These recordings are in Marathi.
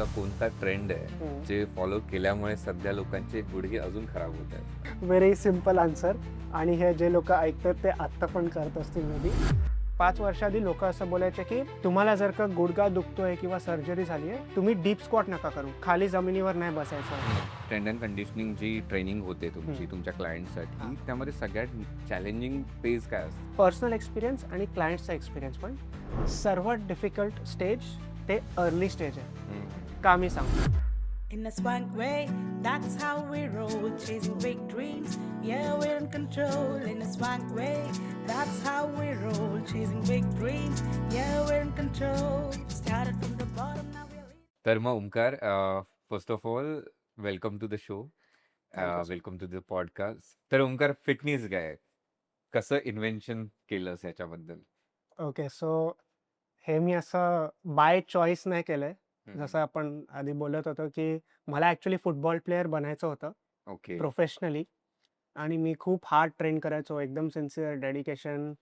असा कोणता ट्रेंड आहे जे फॉलो केल्यामुळे सध्या लोकांचे गुडघे अजून खराब होत आहेत? Very simple answer. आणि हे जे लोक ऐकतात ते आत्ता पण करत असतील मे बी. 5 वर्षाआधी लोक असं बोलायचे की तुम्हाला जर का गुडघा दुखतोय किंवा सर्जरी झाली आहे, तुम्ही डीप स्क्वॉट नका करू, खाली जमिनीवर नाही बसायचं. ट्रेंड अँड कंडिशनिंग जी ट्रेनिंग होते तुमची तुमच्या क्लायंटसाठी, त्यामध्ये सगळ्यात चॅलेंजिंग फेज काय असतं? पर्सनल एक्सपिरियन्स आणि क्लायंटचा एक्सपिरियन्स पण. सर्वात डिफिकल्ट स्टेज ते अर्ली स्टेज आहे. का मी सांगतो. In a swank way, that's how we roll, chasing big dreams, yeah, we're in control. In a swank way, that's how we roll, chasing big dreams, yeah, we're in control. Started from the bottom, now we're here. तर मग Omkar, first of all welcome to the show, Thank you, sir. Welcome to the podcast. तर ओमकार, फिटनेस काय आहे? कसं इन्व्हेन्शन केलंस याच्याबद्दल? ओके, सो हे मी असं बाय चॉईस नाही केलंय. हम्म. जसं आपण आधी बोलत होतो की मला ॲक्च्युली फुटबॉल प्लेअर बनायचं होतं ओके. प्रोफेशनली. आणि मी खूप हार्ड ट्रेन करायचो, एकदम सिन्सिअर, डेडिकेशन,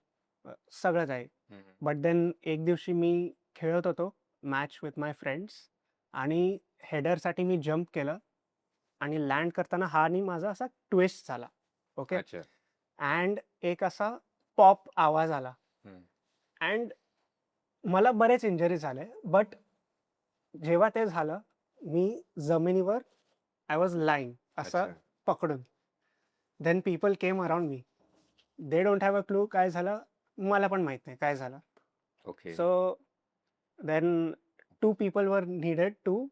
सगळंच आहे. हम्म. बट देन एक दिवशी मी खेळत होतो मॅच विथ माय फ्रेंड्स आणि हेडरसाठी मी जम्प केलं आणि लँड करताना हा आणि माझा असा ट्विस्ट झाला. ओके. अच्छा. अँड एक असा पॉप आवाज आला. हम्म. अँड मला बरेच इंजरी झाले. बट जेव्हा ते झालं, मी जमिनीवर आय वॉज लाईंग असं अच्छा. पकडून. Then people came around me. They don't have a clue काय झालं, मला पण माहित नाही काय झालं. Okay. So then 2 people were needed to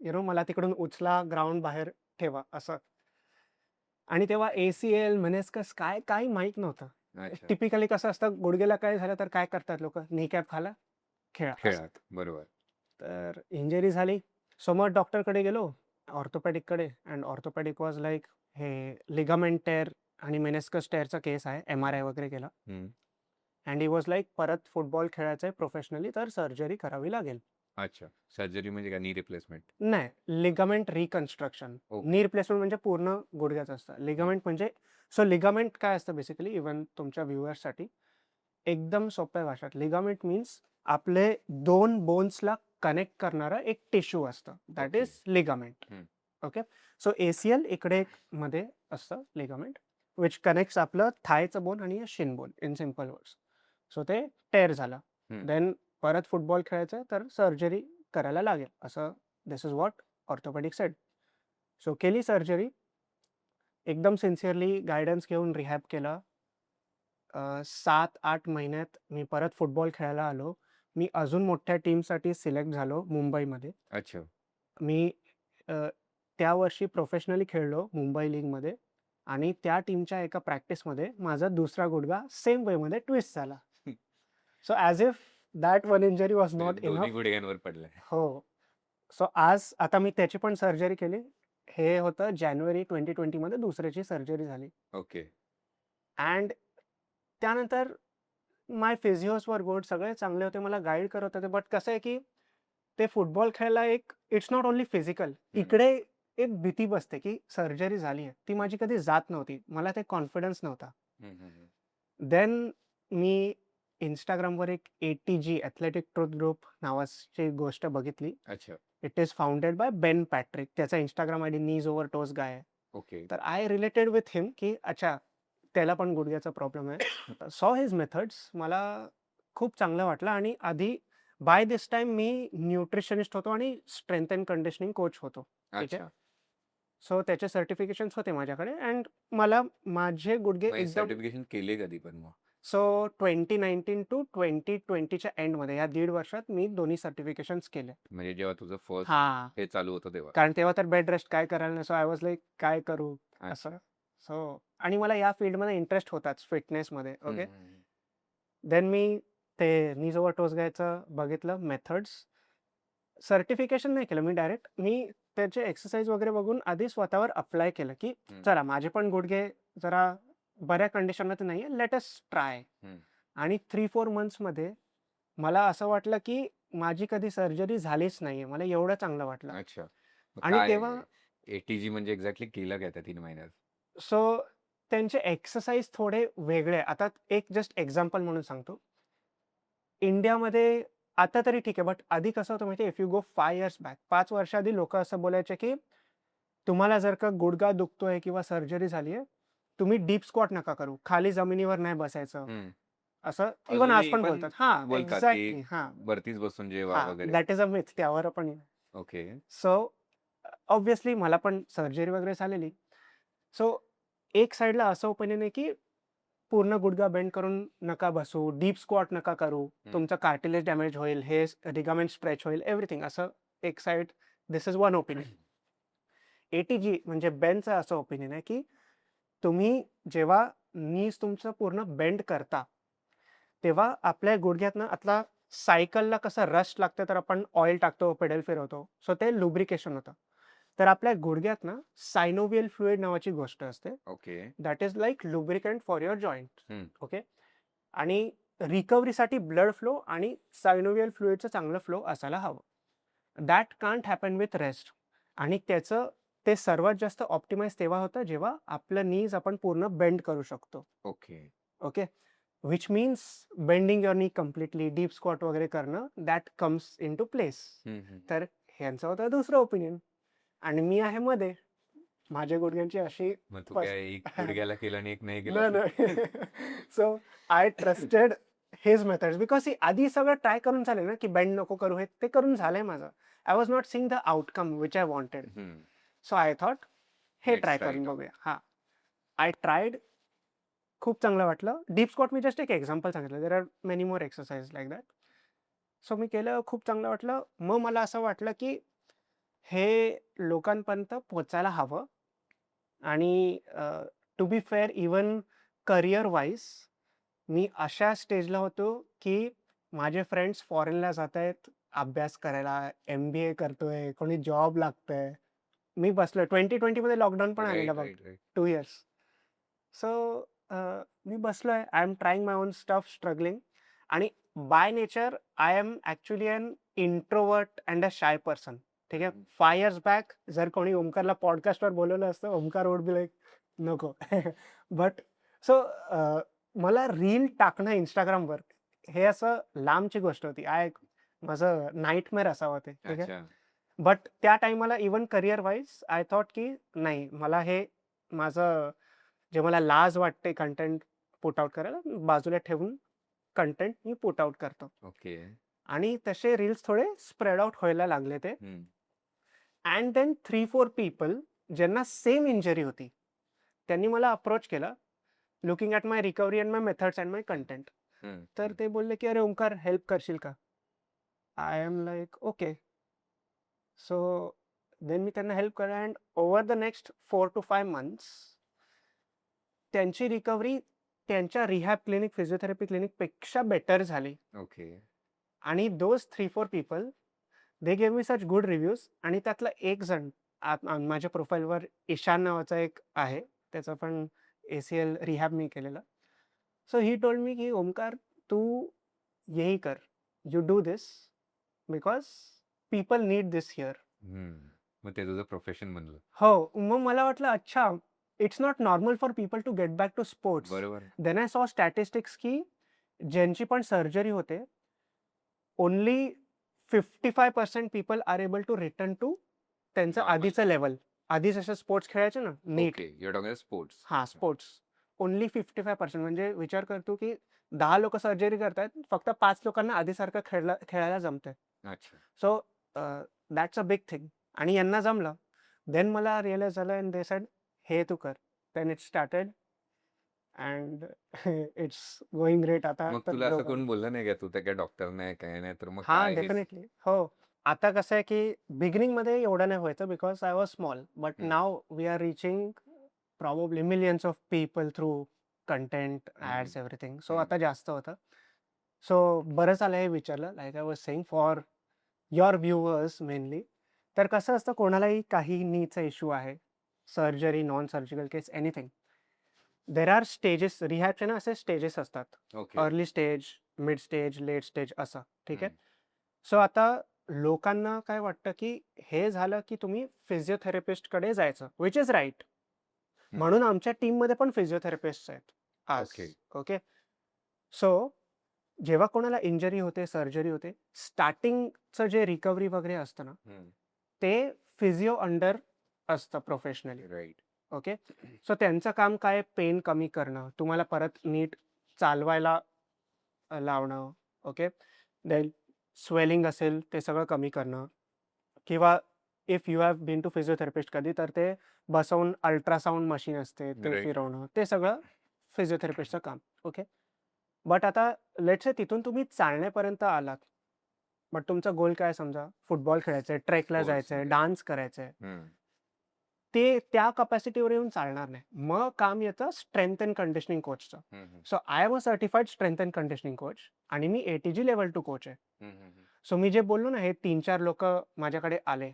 मला तिकडून उचला, ग्राउंड बाहेर ठेवा असं. आणि तेव्हा ACL मेनिस्कस काय काही माहित नव्हतं. अच्छा. टिपिकली कसं असतं, गुडघ्याला काय झालं तर काय करतात लोक, नी कॅप खाला, खेळा असं. खेळात बरोबर. तर इंजरी झाली. सो मग डॉक्टरकडे गेलो, ऑर्थोपॅडिककडे. अँड ऑर्थोपॅडिक वॉज लाईक हे लिगामेंट टेअर आणि मेनिस्कस टेअरचा केस आहे, MRI वगैरे केला. हम्म. अँड ही वॉज लाईक परत फुटबॉल खेळायचं आहे प्रोफेशनली, तर सर्जरी करावी लागेल. अच्छा. सर्जरी म्हणजे काय? Knee replacement? नाही, ligament reconstruction. Okay. Knee replacement म्हणजे पूर्ण गुडघ्याचं असतं. लिगामेंट म्हणजे सो लिगामेंट काय असतं बेसिकली, इव्हन तुमच्या व्ह्युअर्ससाठी एकदम सोप्या भाषेत, लिगामेंट मीन्स आपले 2 बोन्सला कनेक्ट करणारं एक टिश्यू असतं, दॅट ओके. Is ligament. हम्म. ओके. सो ACL इकडे मध्ये असतं लिगामेंट, विच कनेक्ट्स आपलं थायचं बोन आणि shin bone in simple words. So ते टेअर झालं. हम्म. देन परत फुटबॉल खेळायचं तर सर्जरी करायला लागेल असं, this is what orthopaedic said. So केली सर्जरी. एकदम सिन्सिअरली गायडन्स घेऊन रिहॅब केलं. 7-8 महिन्यात मी परत फुटबॉल खेळायला आलो. मी अजून मोठ्या टीमसाठी सिलेक्ट झालो मुंबईमध्ये. अच्छा. मी अ, त्या वर्षी प्रोफेशनली खेळलो मुंबई लीगमध्ये. आणि त्या टीमच्या एका प्रॅक्टिसमध्ये माझा दुसरा गुडघा सेम वेमध्ये ट्विस्ट झाला. So as if that one injury was not म्हणजे दोन्ही इनफ. गुडघ्यांवर पडलाय. हो. सो आज आता मी त्याची पण सर्जरी केली. हे होतं जानेवारी 2020 मध्ये दुसऱ्याची सर्जरी झाली. ओके. अँड त्यानंतर माय फिजिओज वर गुड, सगळे चांगले होते, मला गाईड करत होते. बट कसं आहे की ते फुटबॉल खेळायला एक इट्स नॉट ओन्ली फिजिकल. इकडे एक भीती बसते की सर्जरी झाली आहे, ती माझी कधी जात नव्हती. मला ते कॉन्फिडन्स नव्हता. देन मी इंस्टाग्रामवर एक ATG ॲथलेटिक ट्रुथ ग्रुप नावाची गोष्ट बघितली. अच्छा. It is founded by Ben Patrick. त्याचा इंस्टाग्राम ID नीज ओव्हर टोज गाय आहे. ओके. तर आय रिलेटेड विथ हिम की अच्छा, त्याला पण गुडघ्याचा प्रॉब्लेम आहे. सॉ हिज मेथड्स मला खूप चांगलं वाटलं. आणि आधी by this time me nutritionist होतो आणि स्ट्रेंथ अँड कंडिशनिंग कोच होतो. ठीक आहे. अच्छा. सो त्याचे सर्टिफिकेशन्स होते माझ्याकडे. अँड मला माझे गुडघे एकदम सर्टिफिकेशन केले कधी पण मग? सो 2019 टू 2020च्या एंडमध्ये या 1.5 वर्षात मी दोन्ही सर्टिफिकेशन्स केले. म्हणजे जेव्हा तुझं फर्स्ट हां. हे चालू होतं तेव्हा? कारण तेव्हा तर बेड रेस्ट काय करायला नाही. सो आय वॉज लाईक काय करू अच्छा. असं. सो आणि मला या फील्डमध्ये इंटरेस्ट होताच फिटनेसमध्ये. ओके. हम्म. देन मी ते नीज ओव्हर टोज गायचं बघितलं, मेथड्स. सर्टिफिकेशन नाही केलं मी डायरेक्ट. मी त्याचे एक्सरसाइज वगैरे बघून आधी स्वतःवर अप्लाय केलं की चला माझे पण गुडघे जरा बऱ्या कंडिशनमध्ये नाही आहे, लेट अस ट्राय. आणि 3-4 मंथ्समध्ये मला असं वाटलं की माझी कधी सर्जरी झालीच नाहीये. मला एवढं चांगलं वाटलं. अच्छा. मग आणि काय तेव्हा ATG म्हणजे एक्झॅक्टली केलं काय त्या 3 महिन्यात? सो त्यांचे एक्सरसाइज थोडे वेगळे आहे. आता एक जस्ट एक्झाम्पल म्हणून सांगतो. इंडियामध्ये आता तरी ठीक आहे, बट आधी कसं होतं माहिती आहे, if you go 5 years back, 5 वर्ष आधी लोकं असं बोलायचे, की तुम्हाला जर का गुडघा दुखतोय किंवा सर्जरी झाली आहे, तुम्ही डीप स्क्वॉट नका करू. खाली जमिनीवर नाही बसायचं. हं. असं इव्हन आज अजूनही पण पण बोलतात. हां, बोलतात, की एक्झॅक्टली. हां, वरतीच बसून जेवा हां. वगैरे. That is a myth. त्यावर आपण येऊ. ओके. सो ऑब्व्हियसली मला पण सर्जरी वगैरे झालेली. सो एक साइडला असं ओपिनियन आहे, की पूर्ण गुडघा बेंड करून नका बसू, डीप स्क्वॉट नका करू. हं. तुमचं कार्टिलेज डॅमेज होईल, हे लिगामेंट स्ट्रेच होईल, एव्हरीथिंग असं एक side. This is one opinion. ATG म्हणजे बेनचं असं ओपिनियन आहे, की तुम्ही जेव्हा नीज तुमचं पूर्ण बेंड करता, तेव्हा आपल्या गुडघ्यातनं आतला सायकलला कसं रस्ट लागतं, तर आपण ऑइल टाकतो, पेडल फिरवतो. सो ते लुब्रिकेशन होतं. तर आपल्या गुडघ्यात ना सायनोव्हियल फ्लुइड नावाची गोष्ट असते. Okay. That is like lubricant for your joint. हं. ओके. आणि रिकव्हरीसाठी ब्लड फ्लो आणि सायनोव्हियल फ्लुइडचं चांगलं फ्लो असायला हवं. That can't happen with rest. आणि त्याचं ते सर्वात जास्त ऑप्टिमाइज तेव्हा होतं, जेव्हा आपलं नीज आपण पूर्ण बेंड करू शकतो. Okay. Okay. Which means bending your नी कम्प्लिटली, डीप स्क्वॉट वगैरे करणं, दॅट कम्स इंटू प्लेस. हं, हं. तर ह्यांचं होतं दुसरं ओपिनियन. आणि मी आहे मध्ये. माझ्या गुडघ्यांची अशी मग तू फस काय एक गुडघ्याला केलं आणि एक नाही नाही, केलं? नाही. So I trusted his methods because आधी सगळं ट्राय करून झालंय ना, की बेंड नको करू, हे ते करून झालंय माझं. I was not seeing the outcome which I wanted. हं. So I thought hey let's try try करून इट आउट. बघूया. हां. I tried. खूप चांगलं वाटलं. डीप स्क्वॉट मी जस्ट एक एक्झाम्पल सांगितलं. There are many more exercise like that. So मी केलं, खूप चांगलं वाटलं. मग मला असं वाटलं, की हे लोकांपर्यंत पोहोचायला हवं. आणि to be fair even career wise मी अशा स्टेजला होतो, की माझे फ्रेंड्स फॉरेनला जात आहेत अभ्यास करायला, MBA करतोय, कोणी जॉब लागतंय. मी बसलोय. 2020 मध्ये लॉकडाऊन पण आलेलं राइट, बघ. Right, right. 2 इयर्स. सो मी बसलोय. I am trying my own stuff, struggling. आणि by nature I am actually an introvert and a shy person. ठीक आहे. हं. 5 इयर्स बॅक जर कोणी ओमकारला पॉडकास्टवर बोलवलं असतं, ओमकार वुड बी लाइक नको. बट सो मला रील टाकणं Instagramवर हे असं लांबची गोष्ट होती. माझं नाईटमेअर असावं ते. ठीक आहे. अच्छा. बट त्या टाईमाला even career wise I thought, की नाही, मला हे माझं जे मला लाज वाटते कंटेंट पुट आउट करायला, बाजूला ठेवून कंटेंट मी पुट आउट करतो. ओके. आणि तसे रील्स थोडे स्प्रेड आउट व्हायला लागले ते. हं. अँड देन 3-4 पीपल ज्यांना सेम इंजरी होती, त्यांनी मला अप्रोच केला, looking at my recovery and my methods and my content. हं. तर हं. ते बोलले, की "अरे ओमकार, हेल्प करशील का?" I am like okay. So than me त्यांना हेल्प केलं and over the next 4 to 5 months त्यांची रिकव्हरी त्यांच्या रिहॅब क्लिनिक, फिजिओथेरपी क्लिनिकपेक्षा बेटर झाली. ओके. आणि those 3-4 people they gave me such good reviews. आणि त्यातला एक जण माझ्या प्रोफाईलवर ईशान नावाचा एक आहे. त्याचं पण ACL रिहॅब मी केलेलं. सो ही टोल्ड मी, की "ओमकार, तू यही कर. You do this because people need this here." हं. मग ते तुझं प्रोफेशन बनलं. हो. मग मला वाटलं, अच्छा, it's not normal for people to get back to sports. बरोबर. देन आय सॉ स्टॅटिस्टिक्स, की ज्यांची पण सर्जरी होते, only 55% people are able to return to त्यांचं नॉर्मल. आधीचं लेव्हल. आधी जसं स्पोर्ट्स खेळायचे ना, नीट. Okay. You are talking sports. हां, स्पोर्ट्स. ओन्ली 55% म्हणजे विचार करतो, की 10 लोकं सर्जरी करतायत, फक्त 5 लोकांना आधीसारखं खेळायला जमतंय. अच्छा. So that's a big thing. आणि यांना जमलं. देन मला रिअलाईज झालं अँड दे सेड, "हे तू कर." Then it started and it's going great आता मग तर तुला असं बरोबर. कोण बोललं नाही का, तू तर काय डॉक्टर नाही, काय नाही, तर मग हां, काय हेच? डेफिनेटली. हो. आता कसं आहे, की बिगिनिंगमध्ये एवढं नाही व्हायचं because I was small. But hmm. Now we are reaching probably millions of people through content, ads, hmm. Everything. So hmm. आता जास्त होतं. सो बरं झालं हे विचारलं. Like I was saying for your viewers mainly. तर कसं असतं, कोणालाही काही नीचा इश्यू आहे, surgery, non surgical case, anything. There are stages. रिहॅबचे ना असे स्टेजेस असतात. Okay. Early stage, mid stage, late stage असं. ठीक आहे. हं. सो आता लोकांना काय वाटतं, की हे झालं, की तुम्ही फिजिओथेरपिस्टकडे जायचं, व्हिच इज राइट. हं. म्हणून आमच्या टीममध्ये पण फिजिओथेरपिस्ट्स आहेत आज. ओके. ओके. सो जेव्हा कोणाला इंजरी होते, सर्जरी होते, स्टार्टिंगचं जे रिकव्हरी वगैरे असतं ना, ते फिजिओ अंडर असतं प्रोफेशनली. राईट. ओके. सो त्यांचं काम काय पेन कमी करणं, तुम्हाला परत नीट चालवायला लावणं. ओके. देन स्वेलिंग असेल ते सगळं कमी करणं किंवा if you have been to physiotherapist कधी तर ते बसवून अल्ट्रासाउंड मशीन असते ते Right. फिरवणं ते सगळं फिजिओथेरपिस्टचं काम. ओके. बट आता लेट्स से तिथून तुम्ही चालण्यापर्यंत आलात. बट तुमचा गोल काय समजा फुटबॉल खेळायचा आहे, ट्रेकला Sports जायचं आहे, मध्ये. डान्स करायचा आहे. ते त्या कपॅसिटीवर येऊन चालणार नाही. मग काम येतं स्ट्रेंथ अँड कंडिशनिंग कोचचं. So I am a certified strength and conditioning coach आणि मी ATG लेव्हल 2 कोच आहे. सो मी जे बोललो ना हे 3-4 लोकं माझ्याकडे आले.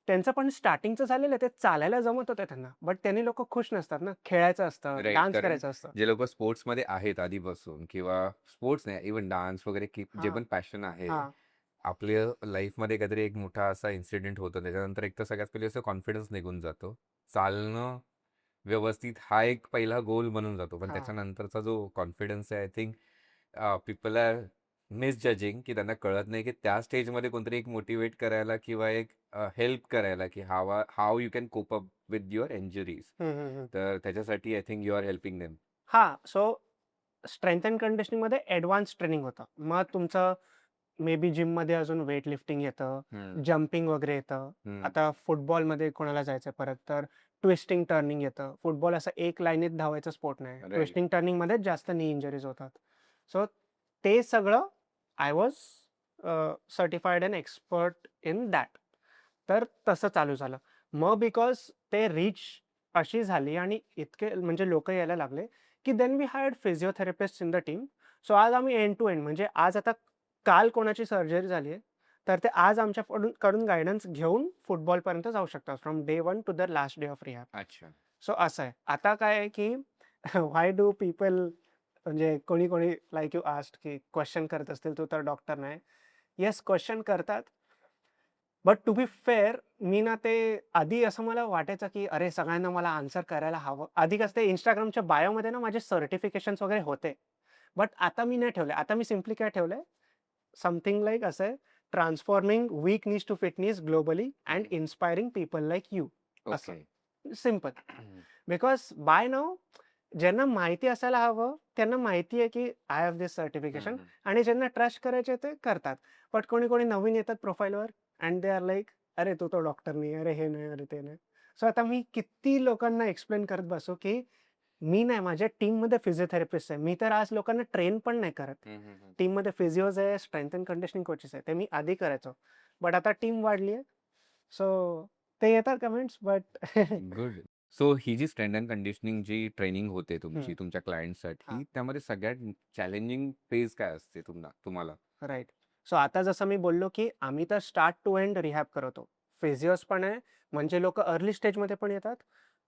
त्यांचं पण स्टार्टिंगचं झालेलं ते चालायला जमत होतं त्यांना. बट त्यांनी लोकं खुश नसतात ना. खेळायचं असतं, राईट. डान्स कारण करायचं असतं. जे लोक स्पोर्ट्समध्ये आहेत आधीपासून किंवा स्पोर्ट्स नाही इव्हन डान्स वगैरे जे हां, पण पॅशन आहे हां. आपल्या लाईफमध्ये काहीतरी एक मोठा असा इन्सिडेंट होतो त्याच्यानंतर एक तर सगळ्यात पहिले असं कॉन्फिडन्स निघून जातो. चालणं व्यवस्थित हा एक पहिला गोल बनून जातो. पण हां. त्याच्यानंतरचा जो कॉन्फिडन्स आहे आय थिंक पीपल आर मिसजजिंग की त्यांना कळत नाही की त्या स्टेजमध्ये कोणतरी एक मोटिवेट करायला किंवा एक हेल्प करायला की how you can cope up with your injuries. Hmm, hmm, hmm. तर त्याच्यासाठी I think you are helping them. हां. सो स्ट्रेंथ अँड कंडिशनिंगमध्ये ॲडव्हान्स ट्रेनिंग होतं. मग तुमचं मे बी जिममध्ये अजून वेट लिफ्टिंग येतं, जंपिंग वगैरे येतं. आता फुटबॉलमध्ये कोणाला जायचं परत तर ट्विस्टिंग, टर्निंग येतं. फुटबॉल असं एक लाईनीत धावायचा स्पोर्ट नाही. राईट. ट्विस्टिंग, टर्निंगमध्येच जास्त नी इंजरीज होतात. सो ते सगळं I was certified and expert in that. तर तसं चालू झालं. मग बिकॉज ते रीच अशी झाली आणि इतके म्हणजे लोकं यायला लागले, की then we hired physiotherapist in the team. So आज आम्ही एंड टू एंड म्हणजे आज आता काल कोणाची सर्जरी झाली आहे, तर ते आज कडून गाईडन्स घेऊन फुटबॉलपर्यंत जाऊ शकतात from day 1 to the last day of rehab. अच्छा. सो असं आहे. आता काय आहे, की व्हाय डू पीपल म्हणजे कोणी लाइक यू आस्क्ड, की क्वेश्चन करत असतील, तू तर डॉक्टर नाही. येस, क्वेश्चन करतात. बट टू बी फेअर मी ना ते आधी असं मला वाटायचं, की अरे सगळ्यांना मला आन्सर करायला हवं. आधी कसं ते Instagramच्या बायोमध्ये ना माझे सर्टिफिकेशन्स वगैरे होते. बट आता मी नाही ठेवले. आता मी सिम्पली काय ठेवलंय, समथिंग लाइक असं आहे, transforming weak needs to fitness globally and inspiring people like you. असं. Okay. Simple. Because by now ज्यांना माहिती असायला हवं, त्यांना माहिती आहे, की आय हॅव धिस सर्टिफिकेशन आणि ज्यांना ट्रस्ट करायचे ते करतात. बट कोणी नवीन येतात प्रोफाईलवर अँड दे आर लाइक, "अरे तू तो डॉक्टर नाही, अरे हे नाही, अरे ते नाही." सो आता मी किती लोकांना एक्सप्लेन करत बसू, की मी नाही, माझ्या टीममध्ये फिजिओथेरपिस्ट आहे. मी तर आज लोकांना ट्रेन पण नाही करत. टीममध्ये फिजिओज आहे, स्ट्रेंथ अँड कंडिशनिंग कोचेस आहे. ते मी आधी करायचो. बट आता टीम वाढली आहे. सो ते येतात कमेंट्स बट गुड. सो ही जी स्ट्रेंथ अँड कंडिशनिंग जी ट्रेनिंग होते तुमची हं. तुमच्या हां. क्लायंटसाठी त्यामध्ये सगळ्यात चॅलेंजिंग फेज काय असते तुम्हाला? राइट. सो आता जसं मी बोललो, की आम्ही तर स्टार्ट टू एंड रिहॅब करवतो. फिजिओज पण आहे, म्हणजे लोकं अर्ली स्टेजमध्ये पण येतात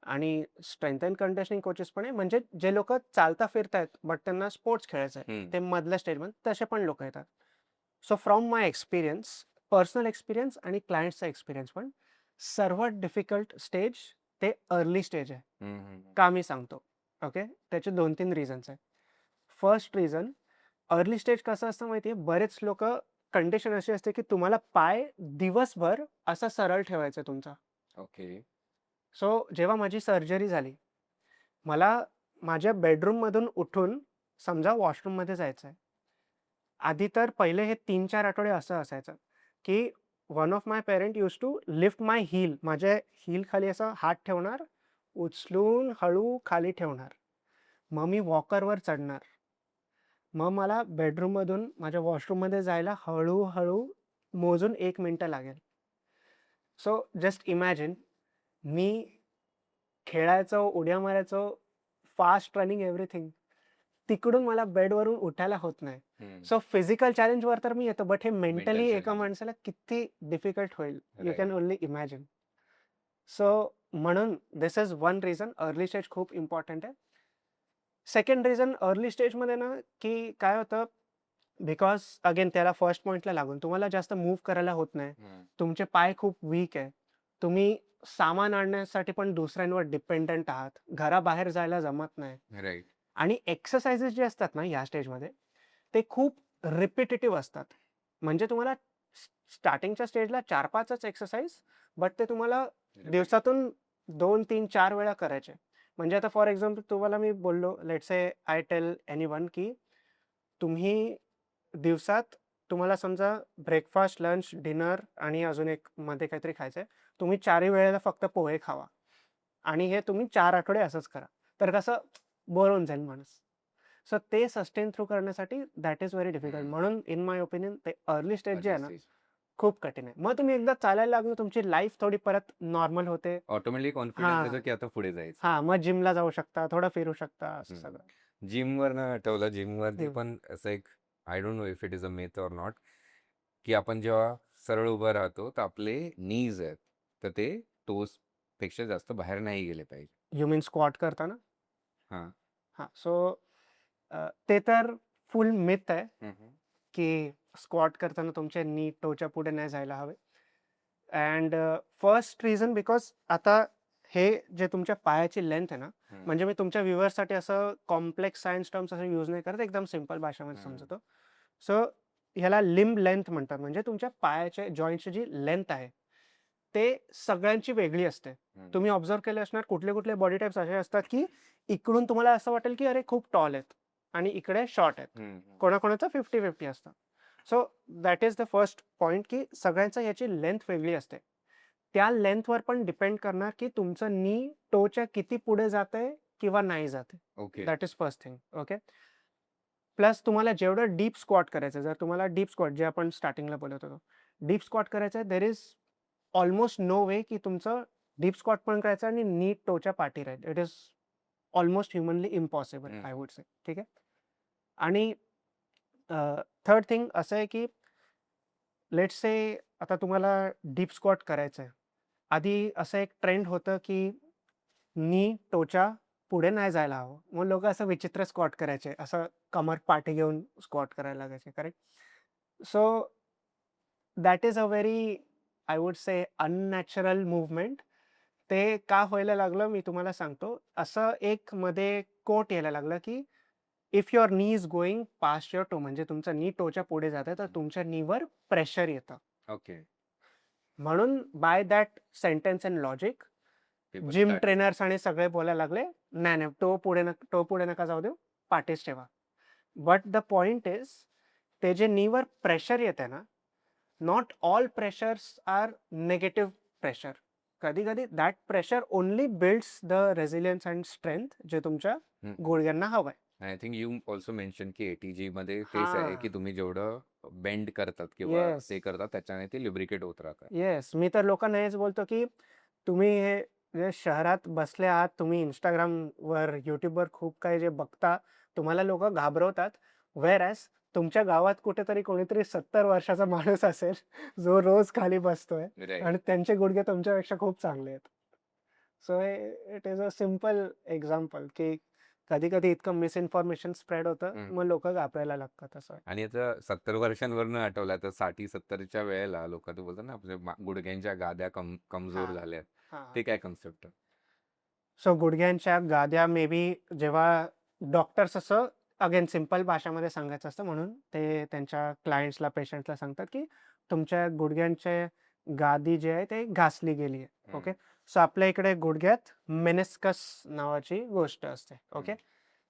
आणि स्ट्रेंथ अँड कंडिशनिंग कोचेस पण आहे, म्हणजे जे लोकं चालता फिरतायत, बट त्यांना स्पोर्ट्स खेळायचा आहे. ते मधल्या स्टेजमध्ये तसे पण लोकं येतात. So from my experience, personal experience आणि क्लायंट्सचा एक्सपिरियन्स पण, सर्वात डिफिकल्ट स्टेज ते अर्ली स्टेज आहे. का मी सांगतो. ओके. त्याचे 2-3 रिझन्स आहेत. फर्स्ट रिझन, अर्ली स्टेज कसं असतं माहिती आहे, बरेच लोकं कंडिशन अशी असते, की तुम्हाला पाय दिवसभर असा सरळ ठेवायचा आहे तुमचा. ओके. सो जेव्हा माझी सर्जरी झाली, मला माझ्या बेडरूममधून उठून समजा वॉशरूममध्ये जायचं आहे. आधी तर पहिले हे 3-4 आठवडे असं असायचं, की one of my parent used to lift my heel. माझ्या हील खाली असा हात ठेवणार, उचलून हळू खाली ठेवणार. मग मी वॉकरवर चढणार. मग मला बेडरूममधून माझ्या वॉशरूममध्ये जायला हळू-हळू मोजून 1 मिनिटं लागेल. सो जस्ट इमॅजिन, मी खेळायचो, उड्या मारायचो, फास्ट रनिंग एव्हरीथिंग. तिकडून मला बेडवरून उठायला होत नाही. सो फिजिकल चॅलेंजवर तर मी येतो, बट हे मेंटली एका challenge. माणसाला किती डिफिकल्ट होईल, you Right. Can only imagine. So म्हणून this is one reason early stage खूप इम्पॉर्टंट आहे. सेकंड रिझन अर्ली स्टेजमध्ये ना, की काय होतं, बिकॉज अगेन त्याला फर्स्ट पॉइंटला लागून तुम्हाला जास्त मूव्ह करायला होत नाही. तुमचे पाय खूप वीक आहे. तुम्ही सामान आणण्यासाठी पण दुसऱ्यांवर डिपेंडंट आहात. घराबाहेर जायला जमत नाही. राईट. आणि एक्सरसाइजेस जे असतात ना या स्टेजमध्ये, ते खूप रिपिटेटिव्ह असतात. म्हणजे तुम्हाला स्टार्टिंगच्या स्टेजला 4-5च एक्सरसाइज, बट ते तुम्हाला दिवसातून 2, 3, 4 वेळा करायचे. म्हणजे आता फॉर एक्झाम्पल तुम्हाला मी बोललो, let's say I tell anyone की तुम्ही दिवसात तुम्हाला समजा ब्रेकफास्ट, लंच, डिनर आणि अजून एक मध्ये काहीतरी खायचंय. तुम्ही 4ही वेळेला फक्त पोहे खावा आणि हे तुम्ही 4 आठवडे असंच करा. तर कसं बोर होऊन जाईल माणूस. सो ते सस्टेन थ्रू करण्यासाठी दॅट इज व्हेरी डिफिकल्ट. म्हणून इन माय ओपिनियन ते अर्ली स्टेज जे आहे ना, खूप कठीण आहे. मग तुम्ही एकदा चालायला लागलो, तुमची लाईफ थोडी परत नॉर्मल होते. ऑटोमॅटिकली कॉन्फिडन्स हां. येतो की आता पुढे जायचं. हां, मग जिमला जाऊ शकता, थोडं फिरू शकता, असं सगळं. जिमवरनं आठवलं, जिमवरती जिम. पण असं एक I don't know if it is a myth or not, की आपण जेव्हा सरळ उभं राहतो तर आपले नीज आहेत तर ते टोस पेक्षा जास्त बाहेर नाही गेले पाहिजे. यू मीन स्क्वॉट करताना? हां. हां, सो ते तर फुल मिथ आहे की स्क्वॉट करताना तुमचे नी टोच्या पुढे नाही जायला हवे. अँड फर्स्ट रिझन बिकॉज आता हे जे तुमच्या पायाची लेंथ आहे ना, म्हणजे मी तुमच्या व्ह्युअर्ससाठी असं कॉम्प्लेक्स सायन्स टर्म्स असं यूज नाही करत, एकदम सिंपल भाषेमध्ये समजतो. सो ह्याला लिम्ब लेंथ म्हणतात. म्हणजे तुमच्या पायाच्या जॉईंटची जी लेंथ आहे ते सगळ्यांची वेगळी असते. तुम्ही ऑब्झर्व केले असणार, कुठले कुठले बॉडी टाइप्स असे असतात की इकडून तुम्हाला असं वाटेल की अरे खूप टॉल आहेत आणि इकडे शॉर्ट आहेत. कोणाकोणाचं 50-50 असतं. So that is the first point की सगळ्यांचं याची लेंथ वेगळी असते. त्या लेंथवर पण डिपेंड करणार की तुमचं नी टोच्या किती पुढे जातंय किंवा नाही जाते. Okay. That is first thing. Okay. Plus तुम्हाला जेवढं डीप स्क्वॉट करायचं, जर तुम्हाला डीप स्क्वॉट जे आपण स्टार्टिंगला बोलत होतो, डीप स्क्वॉट करायचं आहे, देर इज ऑलमोस्ट नो वे की तुमचं डीप स्क्वॉट पण करायचं आणि नी टोच्या पाठी राहील. It is almost humanly impossible I would say. ठीक आहे. आणि थर्ड थिंग असं आहे की लेट्स से आता तुम्हाला डीप स्क्वॉट करायचं आहे. आधी असं एक ट्रेंड होतं की नी टोच्या पुढे नाही जायला हवं. मग लोकं असं विचित्र स्क्वॉट करायचे. असं कमर पाठी घेऊन स्क्वॉट करायला लागायचे. Correct? So that is a very I would say unnatural movement. ते का व्हायला लागलं मी तुम्हाला सांगतो. असं एक मध्ये कोट यायला लागला की if your knee is going past your toe, म्हणजे तुमचा नी टोच्या पुढे जात आहे, तर तुमच्या नीवर प्रेशर येतं. ओके. म्हणून by that sentence and logic gym trainers आणि सगळे बोलायला लागले, नाही नाही, टो पुढे नका जाऊ देऊ, पाठीच ठेवा. बट द पॉइंट इज ते जे नीवर प्रेशर येते ना, not all pressures are negative pressure. कधी कधी that pressure only builds the resilience and strength जे तुमच्या गुडघ्यांना हवंय. I think you also mention की एटीजी मध्ये तेच आहे की हां. तुम्ही जेवढं बेंड करतात किंवा येस. ते करतात त्याच्याने ते लुब्रिकेट होत राहतात. येस. मी तर लोकांना हेच बोलतो की तुम्ही हे जे शहरात बसले आहात, तुम्ही Instagramवर, YouTubeवर खूप काही जे बघता, तुम्हाला लोकं घाबरवतात. व्हेअरएज तुमच्या गावात कुठेतरी कोणीतरी 70 वर्षाचा माणूस असेल, जो रोज खाली बसतोय राईट. आणि त्यांचे गुडघे तुमच्यापेक्षा खूप चांगले आहेत. So it is a simple example की कधी-कधी इतकं मिसइन्फॉर्मेशन स्प्रेड होतं, मग लोकं घाबरायला लागतात असं. आणि आता 70 वर्षांवरनं आठवलं तर 60-70च्या वेळेला लोक ते बोलतात ना आपल्या गुडघ्यांच्या गाद्या कमजोर हां. झाल्यात. हां. ते काय कन्सेप्ट? सो गुडघ्यांच्या गाद्या मे बी जेव्हा डॉक्टर्स असं अगेन सिंपल भाषेमध्ये सांगायचं असतं, म्हणून ते त्यांच्या क्लायंट्सला, पेशंट्सला सांगतात की तुमच्या गुडघ्यांचे गादी जी आहे ते घासली गेली आहे. ओके. सो आपल्या इकडे गुडघ्यात मेनिस्कस नावाची गोष्ट असते. ओके.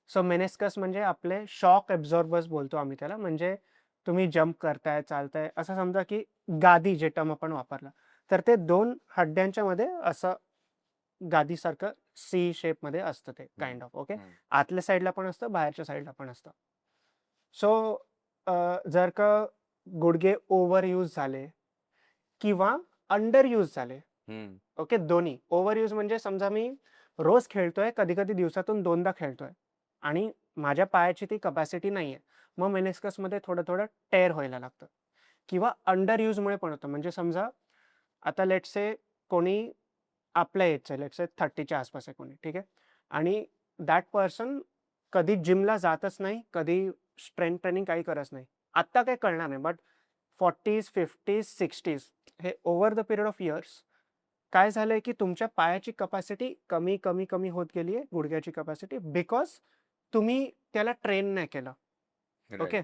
सो मेनिस्कस म्हणजे आपले शॉक ॲब्झॉर्बर्स बोलतो आम्ही त्याला. म्हणजे तुम्ही जंप करताय, चालताय, असं समजा की गादी जे टर्म आपण वापरला, तर ते 2 हड्ड्यांच्या मध्ये असं गादीसारखं सी शेपमध्ये असतं ते काइंड ऑफ. ओके. आतल्या साईडला पण असतं, बाहेरच्या साईडला पण असतं. सो जर का गुडघे ओव्हर यूज झाले किंवा अंडर यूज झाले, ओके, दोन्ही. ओव्हर यूज म्हणजे समजा मी रोज खेळतोय, कधी-कधी दिवसातून 2दा खेळतोय आणि माझ्या पायाची ती कपॅसिटी नाहीये. मग मेनिस्कसमध्ये थोडं-थोडं टेअर व्हायला लागतं किंवा अंडर यूजमुळे पण होतं. म्हणजे समजा आता लेट्स से कोणी आपल्या एजचं आहे, लेट्स से 30च्या आसपास आहे कोणी, ठीक आहे. आणि दॅट पर्सन कधी जिमला जातच नाही, कधी स्ट्रेंथ ट्रेनिंग काही करत नाही. आत्ता काही कळणार नाही, बट 40s, 50s, 60s हे over the period of years काय झालंय की तुमच्या पायाची कपॅसिटी कमी, कमी, कमी होत गेली आहे, गुडघ्याची कपॅसिटी, बिकॉज तुम्ही त्याला ट्रेन नाही केलं. ओके.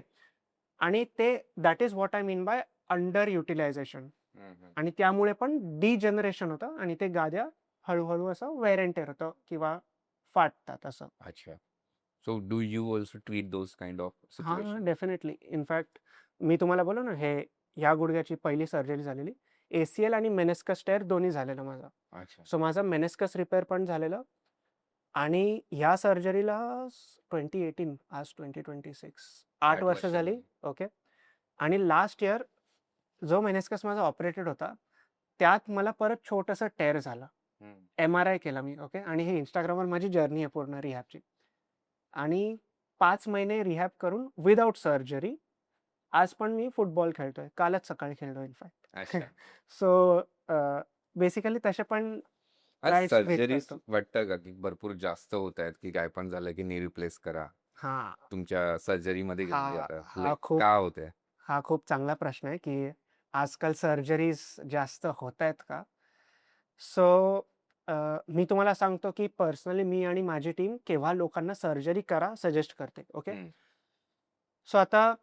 आणि ते that is what I mean by under utilization. आणि त्यामुळे पण डिजनरेशन होतं आणि ते गाद्या हळूहळू असं वेअर अँड टेअर होतं किंवा फाटतात असं. अच्छा. So do you also treat those kind of हां, सिच्युएशन? डेफिनेटली. इनफॅक्ट मी तुम्हाला बोललो ना, ह्या गुडघ्याची पहिली सर्जरी झालेली. ACL आणि मेनिस्कस टेअर दोन्ही झालेलं माझं. अच्छा. सो माझं मेनिस्कस रिपेअर पण झालेलं आणि ह्या सर्जरीला 2018 आज 2026 8 8 वर्ष वर्ष झाली. झाली. ओके. आणि लास्ट इयर जो मेनिस्कस माझा ऑपरेटेड होता, त्यात मला परत छोटंसं टेअर झालं. MRI केला मी. ओके. आणि हे Instagramवर माझी जर्नी आहे पूर्ण रिहॅबची. आणि 5 महिने रिहॅब करून विदाऊट सर्जरी आज पण मी फुटबॉल खेळतोय. कालच सकाळी खेळलो इनफॅक्ट. अच्छा. सो बेसिकली तसे पण आज क्लायंट्स ट्रीट सर्जरीज करतो. वाटतं का की भरपूर जास्त होत आहेत की काय पण झालं की नी रिप्लेस करा हां. तुमच्या सर्जरीमध्ये घेऊन हा जाता हा लाईक खूप का होतंय? हा खूप चांगला प्रश्न आहे, की आजकाल सर्जरीज जास्त होतायत का? सो मी तुम्हाला सांगतो, की पर्सनली मी आणि माझी टीम केव्हा लोकांना सर्जरी करा सजेस्ट करते. ओके. हम्म. सो आता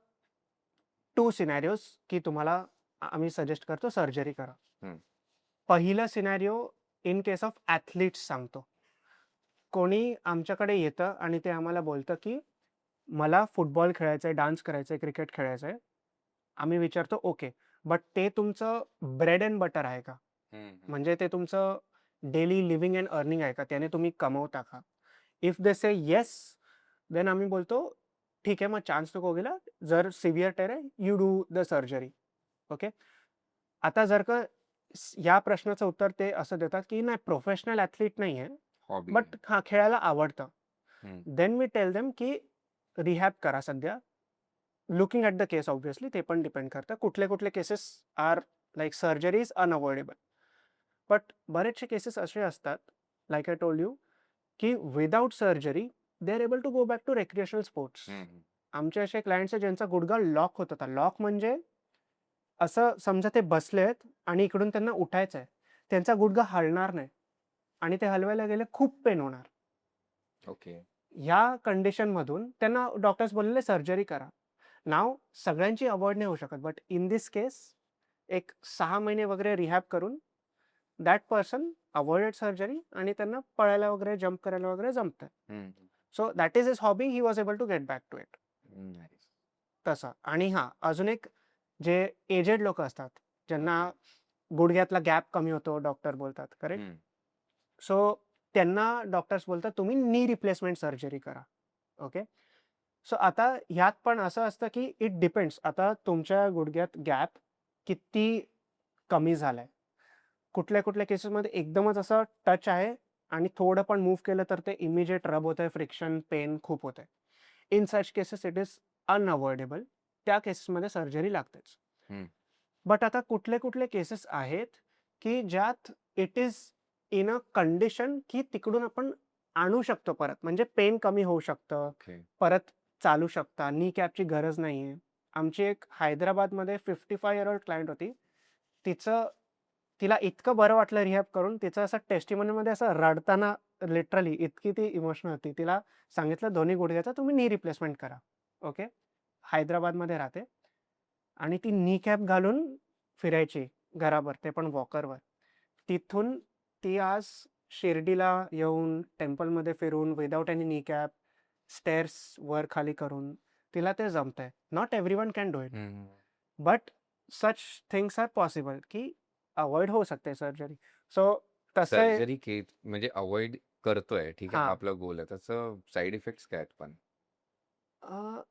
2 सिनॅरिओज की तुम्हाला आम्ही सजेस्ट करतो सर्जरी करा. हम्म. पहिलं scenario in case of athletes सांगतो. कोणी आमच्याकडे येतं आणि ते आम्हाला बोलतं, की मला फुटबॉल खेळायचा आहे, डान्स करायचा आहे, क्रिकेट खेळायचं आहे. आम्ही विचारतो ओके. बट ते तुमचं ब्रेड एंड बटर आहे का? म्हणजे ते तुमचं डेली लिव्हिंग अँड अर्निंग आहे का? त्याने तुम्ही कमवता का? If they say yes, then आम्ही बोलतो ठीक आहे, मग चान्स नको गेला. जर सिव्हिअर टेअर आहे, you do the surgery. Okay. आता जर का या प्रश्नाचं उत्तर ते असं देतात, की नाही प्रोफेशनल ॲथलीट नाही आहे, हॉबी बट हां, खेळायला आवडतं. आहे. देन वी टेल देम, की रिहॅब करा सध्या. Looking at the case obviously ते पण डिपेंड करतं. कुठले cases are like surgery is unavoidable. But बरेचसे केसेस असे असतात, लाइक आय टोल्ड यू, की without surgery they are able to go back to recreational sports. आमचे असे क्लायंट्स आहेत ज्यांचा गुडघा लॉक होत होता. लॉक म्हणजे असं समजा ते बसलेत आणि इकडून त्यांना उठायचं आहे. त्यांचा गुडघा हलणार नाही आणि ते हलवायला गेले खूप पेन होणार. ओके. ह्या कंडिशनमधून त्यांना डॉक्टर्स बोललेले सर्जरी करा. नाव सगळ्यांची अव्हॉइड नाही होऊ शकत, बट इन दिस केस एक 6 महिने वगैरे रिहॅब करून दॅट पर्सन अव्हॉइडेड सर्जरी आणि त्यांना पळायला वगैरे, जंप करायला वगैरे जमतं. So that is his hobby. He was able to get back to it. Nice. तसं. आणि हां, अजून एक जे एजेड लोकं असतात, ज्यांना गुडघ्यातला गॅप कमी होतो, डॉक्टर बोलतात. करेक्ट? सो त्यांना डॉक्टर्स बोलतात, तुम्ही नी रिप्लेसमेंट सर्जरी करा. ओके. सो आता ह्यात पण असं असतं, की इट डिपेंड्स. आता तुमच्या गुडघ्यात गॅप किती कमी झालाय. कुठल्या केसेसमध्ये एकदमच असं टच आहे आणि थोडं पण मूव्ह केलं तर ते इमिजिएट रब होतंय, फ्रिक्शन, पेन खूप होतंय. In such cases it is unavoidable. त्या केसेसमध्ये सर्जरी लागतेच. बट आता कुठले केसेस आहेत, की ज्यात it is in a condition, की तिकडून आपण आणू शकतो परत. म्हणजे पेन कमी होऊ शकतं. ओके. परत चालू शकता. नी कॅपची गरज नाहीये. आमची एक हैदराबादमध्ये 55 इयर ओल्ड क्लायंट होती. तिला इतकं बरं वाटलं रिहॅब करून, तिचं असं टेस्टिमोनीमध्ये असं रडताना लिटरली इतकी ती इमोशनल होती. तिला सांगितलं दोन्ही गुडघ्याचा तुम्ही नी रिप्लेसमेंट करा. ओके. हैदराबादमध्ये राहते आणि ती नी कॅप घालून फिरायची घराभर, ते पण वॉकरवर. तिथून ती आज शिर्डीला येऊन, टेम्पलमध्ये फिरून, without any knee cap, stairs वर खाली करून तिला ते जमतंय. Not everyone can do it. But such things are possible, की अव्हॉइड होऊ शकते सर्जरी. सो तसं सर्जरी म्हणजे अवॉइड करतोय, ठीक आहे, हां. आपला गोल आहे. त्याचं साइड इफेक्ट्स काय आहेत पण? हां,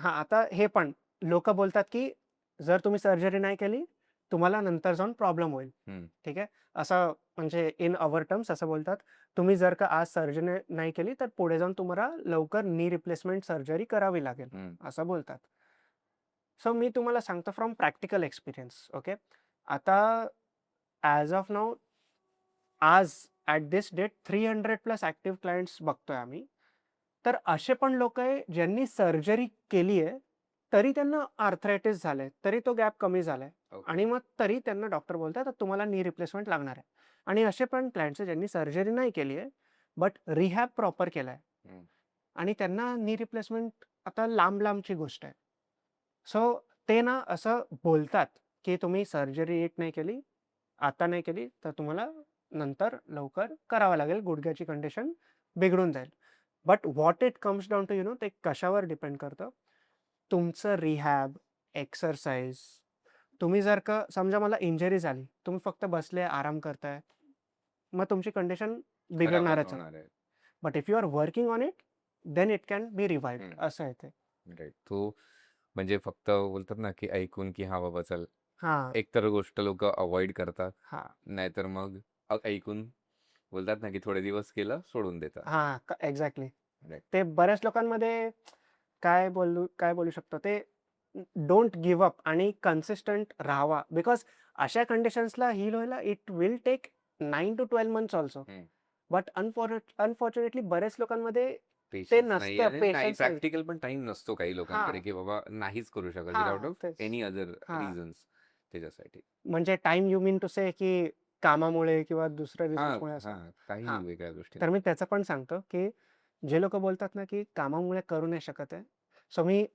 आता हे पण लोकं बोलतात, की जर तुम्ही सर्जरी नाही केली, तुम्हाला नंतर जाऊन प्रॉब्लेम होईल. ठीक आहे. असं म्हणजे इन अवर टर्म्स असं बोलतात, तुम्ही जर का आज सर्जरी नाही केली, तर पुढे जाऊन तुम्हाला लवकर नी रिप्लेसमेंट सर्जरी करावी लागेल, असं बोलतात. सो मी तुम्हाला सांगतो फ्रॉम प्रॅक्टिकल एक्सपिरियन्स. ओके. आता ॲज ऑफ नाऊ आज at this date 300+ active clients बघतोय आम्ही. तर असे पण लोकं आहे ज्यांनी सर्जरी केली आहे, तरी त्यांना आर्थरायटिस झालंय, तरी तो गॅप कमी झालाय आणि मग तरी त्यांना डॉक्टर बोलतात, "आता तुम्हाला नी रिप्लेसमेंट लागणार आहे." आणि असे पण क्लायंट्स आहेत ज्यांनी सर्जरी नाही केली आहे, बट रिहॅब प्रॉपर केलाय आणि त्यांना नी रिप्लेसमेंट आता लांब-लांबची गोष्ट आहे. सो ते ना असं बोलतात, की तुम्ही सर्जरी नीट नाही केली, आता नाही केली, तर तुम्हाला नंतर लवकर करावं लागेल. गुडघ्याची कंडिशन बिघडून जाईल. But what it comes down to ते कशावर डिपेंड करतं. तुमचं रिहॅब, एक्सरसाइज. तुम्ही जर का समजा मला इंजरी झाली, तुम्ही फक्त बसले, आराम करताय, मग तुमची कंडिशन खराबच बिघडणारच आहे. होणार आहे. But if you are working on it, then it can be revived hmm. असं आहे ते. राईट. तो म्हणजे फक्त बोलतात ना की ऐकून की हा बाबा चल, हां, एकतर गोष्ट लोक अवॉइड करतात, हां, नाहीतर मग ऐकून बोलतात ना की थोडे दिवस केलं सोडून देतात. हां. एक्झॅक्टली. राईट. ते बऱ्याच लोकांमध्ये काय बोलू शकतो ते डोंट गिव्ह अप आणि कन्सिस्टंट राहावा. बिकॉज अशा कंडिशन्सला हील व्हायला it will take 9 to 12 months also. But unfortunately बऱ्याच लोकांमध्ये ते पेशन्स नाही नसतं, आणि नाही, पेशन्स नाही. प्रॅक्टिकल पण टाइम नसतो काही लोकांकडे हां, की बाबा नाहीच करू शकत विदाउट हां. ऑफ तेच. एनी अदर हां. रिझन्स त्याच्यासाठी. म्हणजे टाईम यू मीन टू से की कामामुळे किंवा दुसऱ्या हा रिझन्समुळे असं? हा काही हां. वेगळ्या गोष्टी. तर मी त्याचं पण सांगतो, की जे लोकं बोलतात ना, की कामामुळे करू नाही शकत आहे. सो मी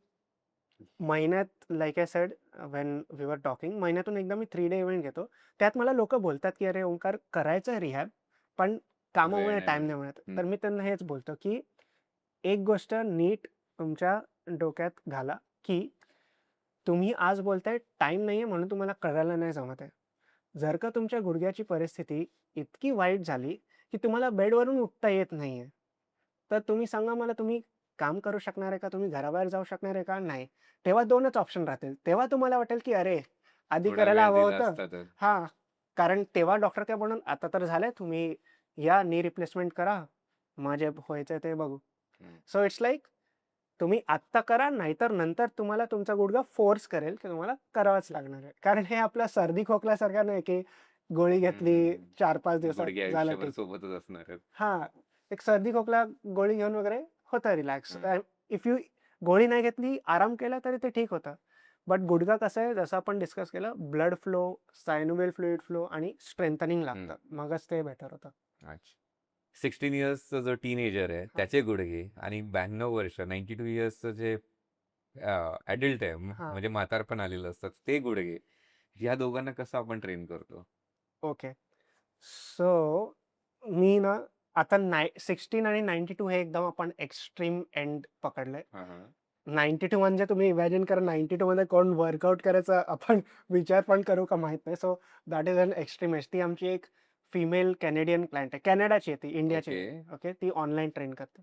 महिन्यात like I said when we were talking महिन्यातून एकदा मी 3 डे इव्हेंट घेतो. त्यात मला लोकं बोलतात, की "अरे ओंकार करायचं आहे रिहॅब, पण वेळ कामामुळे नाही टाईम मिळत. नाही मिळत." तर मी त्यांना हेच बोलतो, की एक गोष्ट नीट तुमच्या डोक्यात घाला, की तुम्ही आज बोलताय टाईम नाहीये म्हणून तुम्हाला करायला नाही जमत आहे. जर का तुमच्या गुडघ्याची परिस्थिती इतकी वाईट झाली, की तुम्हाला बेडवरून उठता येत नाहीये, तर तुम्ही सांगा मला तुम्ही काम करू शकणार आहे का? तुम्ही घराबाहेर जाऊ शकणार आहे का? नाही. तेव्हा 2च ऑप्शन राहतील. तेव्हा तुम्हाला वाटेल, की अरे, आधी थोडा करायला वेळ हवं दिला होतं. असता तर. हां, कारण तेव्हा डॉक्टर काय म्हणून आता तर झालंय तुम्ही या नी रिप्लेसमेंट करा. मग जे व्हायचंय ते बघू. हम्म. सो इट्स लाइक तुम्ही आत्ता करा, नाहीतर नंतर तुम्हाला तुमचा गुडघा फोर्स करेल, की तुम्हाला करावंच लागणार आहे. कारण हे आपला सर्दी खोकल्यासारखं नाही, की गोळी घेतली, हम्म. 4-5 दिवसात गुडघे झालं आयुष्यभर ठीक. सोबतच असणार आहेत. हां, एक सर्दी खोकला गोळी घेऊन वगैरे होतं रिलॅक्स. हम्म. इफ यू गोळी नाही घेतली, आराम केला तरी ते ठीक होतं. बट गुडघा कसं आहे, जसं आपण डिस्कस केलं, ब्लड फ्लो, सायनोव्हियल फ्लुइड फ्लो आणि स्ट्रेंथनिंग लागतं. मगच ते बेटर होतं. अच्छा. 16 इयर्सचा जो टीनेजर आहे हां, त्याचे गुडघे आणि 92 वर्ष 92 इयर्सचं जे ॲडल्ट आहे हां. म्हणजे म्हातारपण आलेलं असतात ते गुडघे, या दोघांना कसं आपण ट्रेन करतो? ओके. सो मी ना आता 16 आणि 92 हे एकदम आपण एक्स्ट्रीम एंड पकडलंय. हा, हा. 92 म्हणजे तुम्ही इमॅजिन करा 92 मध्ये कोण वर्कआउट करायचा आपण विचार पण करू का माहित नाही. So that is an extreme age. ती आमची एक फिमेल कॅनेडियन क्लायंट आहे. कॅनडाची आहे ती, इंडियाची ओके. नाही. ओके. ती ऑनलाईन ट्रेन करते.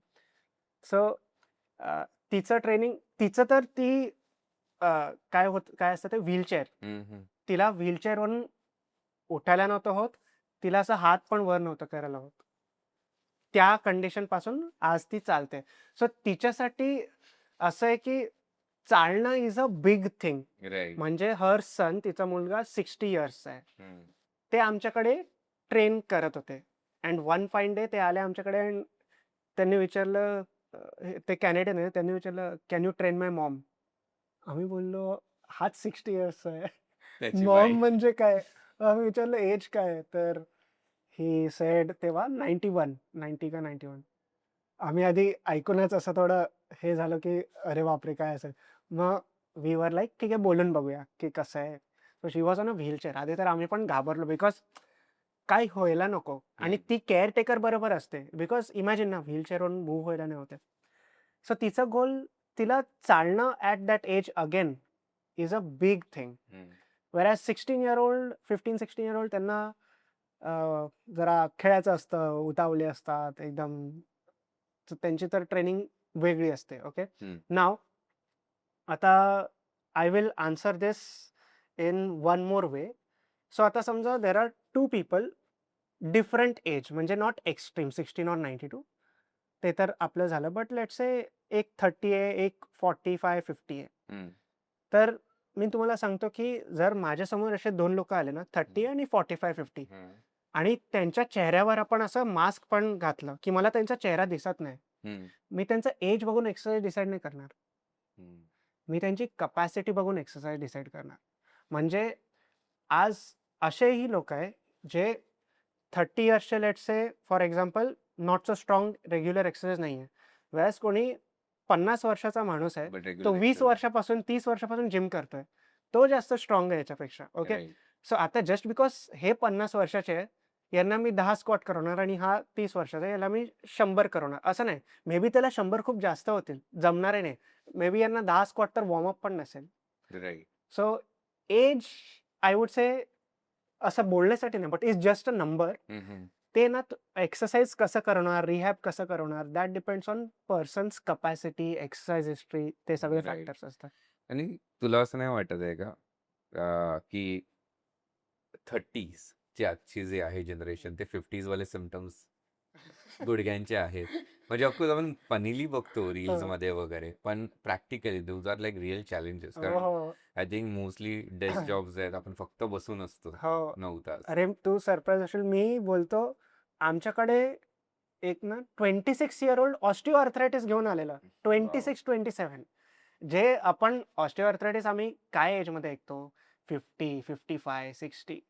सो तिचं ट्रेनिंग तिचं तर ती काय असतं ते व्हीलचेअर. हम्म, हम्म. तिला व्हीलचेअरवरून उठायला नव्हतं होत. तिला असं हात पण वर नव्हतं करायला होत. त्या कंडिशनपासून आज ती चालते. सो तिच्यासाठी असं आहे, की चालणं is a big thing. Right. म्हणजे हर सन तिचा मुलगा 60 इयर्सचा आहे. हम्म. ते आमच्याकडे ट्रेन करत होते. अँड वन फाईन डे ते आले आमच्याकडे अँड त्यांनी विचारलं ते कॅनेडियन आहे. त्यांनी विचारलं, "can you train my Maugham?" आम्ही बोललो, "हाच 60 इयर्सचा आहे. त्याची मॉम बाई. म्हणजे काय?" आम्ही विचारलं, "एज काय आहे?" तर ही सेड तेव्हा 91, 90 का 91. आम्ही आधी ऐकूनच असं थोडं हे झालं, की अरे बापरे! काय असेल? मग वी वर लाइक ठीक आहे बोलून बघूया, की कसं आहे. So she was on a wheelchair. आधी तर आम्ही पण घाबरलो बिकॉज काही व्हायला नको आणि ती केअरटेकर बरोबर असते. बिकॉज इमॅजिन ना व्हीलचेअरवरून मूव्ह व्हायला नाही होत आहे. सो तिचा गोल तिला चालणं at that age again is a big thing. Whereas 16 year old, 15-16 year old त्यांना जरा खेळायचं असतं, उतावळे असतात एकदम. तर त्यांची तर ट्रेनिंग वेगळी असते. ओके. नाव आता I will answer this in one more way. So आता समजा there are 2 people different age म्हणजे नॉट एक्स्ट्रीम 16 और 92. ते तर आपलं झालं. बट लेट्स से एक 30 आहे, एक 45-50 आहे. तर मी तुम्हाला सांगतो, की जर माझ्यासमोर असे 2 लोकं आले ना 30 आणि 45-50 आणि त्यांच्या चेहऱ्यावर आपण असं मास्क पण घातलं, की मला त्यांचा चेहरा दिसत नाही. मी त्यांचा एज बघून एक्सरसाइज डिसाईड नाही करणार. मी त्यांची कपॅसिटी बघून एक्सरसाइज डिसाईड करणार. म्हणजे आज असेही लोकं आहे, जे 30 इयर्सचे let's say for example not so strong regular exercise नाहीये. व्हेअरएज कोणी 50 वर्षाचा माणूस आहे, बट तो रेग्युलर 20 एक्सरसाइज. वर्षापासून 30 वर्षापासून जिम करतोय. तो जास्त स्ट्रॉंग आहे याच्यापेक्षा. ओके. राईट. सो आता जस्ट बिकॉज हे 50 वर्षाचे आहे, यांना मी 10 स्क्वॉट करवणार आणि हा 30 वर्षाचा आहे, याला मी 100 करवणार. असं नाही. मे बी त्याला 100 खूप जास्त होतील. जमणारे नाही. मे बी यांना 10 स्क्वॉट तर वॉर्मअप पण नसेल. Right. So age I would say असं बोलण्यासाठी नाही, but is just a number. ते ना एक्सरसाइज कसं करणार, रिहॅब कसं करणार, that depends on person's capacity, exercise history, ते सगळे राईट. फॅक्टर्स असतात. आणि तुला असं नाही वाटत आहे का की 30s ची आजची जी आहे जनरेशन ते 50s वाले सिम्पटम्स गुडघ्यांचे आहेत. म्हणजे ऑफकोर्स आपण फनीली बघतो रील्स हो. मध्ये वगैरे, पण practically those are like real challenges. कारण हो. I think mostly desk jobs आहेत, आपण फक्त बसून असतो हो. 9 तास. अरे तू सरप्राईज असेल, मी बोलतो आमच्याकडे एक ना 26 इयर ओल्ड ऑस्टिओ आर्थरायटिस घेऊन आलेला. 26-27 जे आपण ऑस्टिओ आर्थरायटिस आम्ही काय एज मध्ये ऐकतो, 50, 55, 60.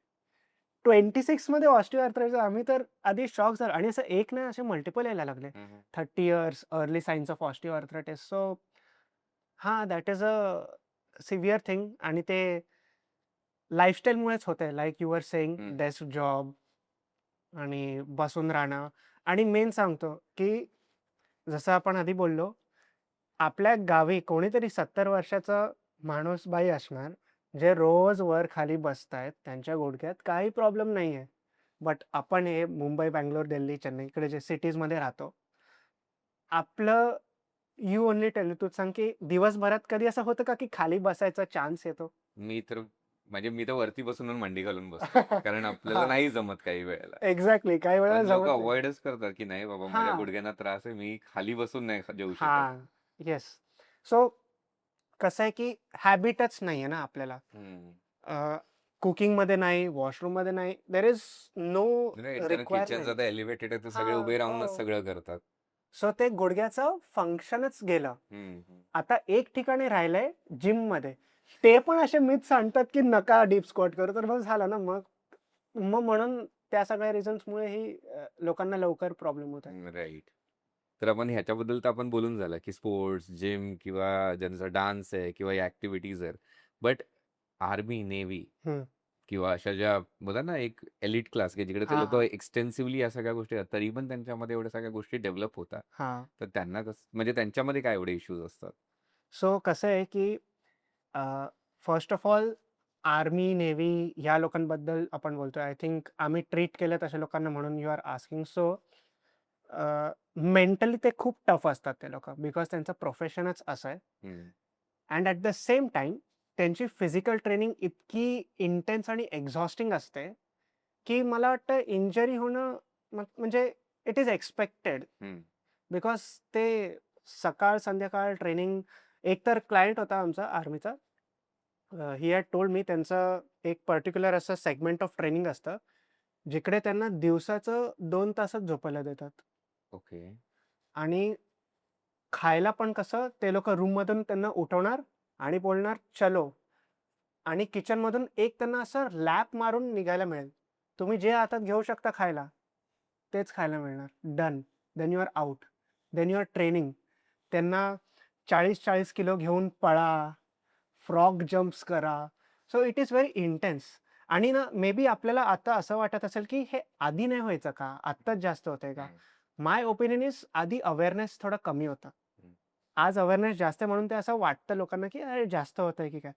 26 मध्ये ऑस्टिओ आर्थरायटिस, आम्ही तर आधी शॉक झालो. आणि असं एक नाही, असे मल्टिपल यायला लागले. 30 years early signs of osteo arthritis. So हां, that is a severe thing. आणि ते लाईफस्टाईलमुळेच होतंय. Like you were saying, desk job आणि बसून राहणं. आणि मेन सांगतो, की जसं आपण आधी बोललो, आपल्या गावी कोणीतरी 70 वर्षाचा माणूस बाई असणार, जे रोज वर खाली बसतायत. त्यांच्या गुडघ्यात काही प्रॉब्लेम नाहीये. बट आपण हे मुंबई, बंगलोर, दिल्ली, चेन्नई इकडे जे सिटीजमध्ये राहतो, आपलं यू ओन्ली टेल, तूच सांग, की दिवसभरात कधी असं होतं का, की खाली बसायचा चान्स येतो? मी तर वरती बसून मांडी घालून बसतो. कारण आपल्याला हां. नाही जमत काही वेळेला. एक्झॅक्टली. काही वेळेला पण लोक जमत नाही. अवॉइडच करतात की नाही बाबा, माझ्या हां. गुडघ्यांना त्रास आहे, मी खाली बसून नाही जेऊ शकत. हां. येस. सो कसं आहे, की हॅबिटच नाहीये ना आपल्याला. कुकिंगमध्ये नाही, वॉशरूममध्ये नाही. There is no right. कारण किचन रिक्वायरमेंट. आता एलिव्हेटेड आहे, तर सगळे हां. उभे राहूनच हो. सगळं करतात. सो ते गुडघ्याचं फंक्शनच गेलं. आता एक ठिकाणी राहिलंय जिममध्ये. ते पण असे मिथ सांगतात, की नका डीप स्क्वॉट करू, तर बस झालं ना मग. मग म्हणून त्या सगळ्या रिझन्समुळे ही लोकांना लवकर प्रॉब्लेम होत आहे. राईट. तर आपण ह्याच्याबद्दल तर आपण बोलून झालं की स्पोर्ट्स, जिम किंवा ज्यांचा डान्स आहे किंवा या ऍक्टिव्हिटीज आहेत. बट आर्मी, नेव्ही हम्म. किंवा अशा ज्या बोला ना एक एलिट क्लास की जिकडे ते हां, लोक हां. एक्सटेन्सिव्हली या सगळ्या गोष्टी आहेत, तरी पण त्यांच्यामध्ये एवढ्या सगळ्या गोष्टी डेव्हलप होतात. हां. तर त्यांना म्हणजे त्यांच्यामध्ये काय एवढे इश्यूज असतात? सो कसं आहे, की first of all army, navy ह्या लोकांबद्दल आपण बोलतोय. आय थिंक आम्ही ट्रीट केलं तशा लोकांना म्हणून you are asking. So mentally ते खूप टफ असतात ते लोकं, बिकॉज त्यांचं प्रोफेशनच असं आहे. And at the same time त्यांची फिजिकल ट्रेनिंग इतकी इंटेन्स आणि एक्झॉस्टिंग असते, की मला वाटतं इंजरी होणं म्हणजे इट इज एक्सपेक्टेड. बिकॉज ते सकाळ संध्याकाळ ट्रेनिंग. एक तर क्लायंट होता आमचा आर्मीचा. ही हॅड टोल्ड मी, त्यांचं एक पर्टिक्युलर असं सेगमेंट ऑफ ट्रेनिंग असतं, जिकडे त्यांना दिवसाचं 2 तासच झोपायला देतात. ओके. आणि खायला पण कसं, ते लोक रूममधून त्यांना उठवणार आणि बोलणार चलो. आणि किचनमधून एक त्यांना असं लॅप मारून निघायला मिळेल. तुम्ही जे हातात घेऊ शकता खायला, तेच खायला मिळणार. Done. Then you are out. Then you are training. त्यांना 40-40 किलो घेऊन पळा, फ्रॉग जम्प्स करा. So it is very intense. आणि ना मे बी आपल्याला आता असं वाटत असेल, की हे आधी नाही व्हायचं का? आत्ताच जास्त होतंय का? माय ओपिनियन इज आधी अवेअरनेस थोडा कमी होता. आज अवेअरनेस जास्त आहे म्हणून ते असं वाटतं लोकांना, की अरे जास्त होतंय की काय?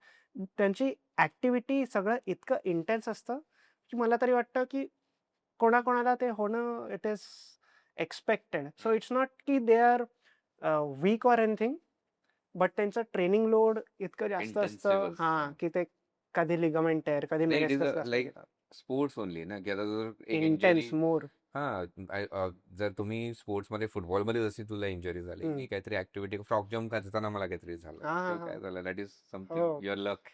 त्यांची ॲक्टिव्हिटी सगळं इतकं इंटेन्स असतं, की मला तरी वाटतं, की कोणाकोणाला ते होणं it is expected. So it's not की they are weak or anything, but त्यांचं ट्रेनिंग लोड इतकं जास्त Intensive असतं. हां, असतं. की ते कधी लिगामेंट टेअर, कधी नाही, it is meniscus like sports only ना, की आता जर एक इंटेन्स इंजरी. मोर. जर तुम्ही स्पोर्ट्समध्ये फुटबॉलमध्ये जशी तुला इंजरी झाली, हं. मी काहीतरी ऍक्टिव्हिटी फ्रॉक जम्प करताना मला काहीतरी झालं, हां, हां, ते काय हां. झालं, दॅट इज समथिंग हो. युअर लक.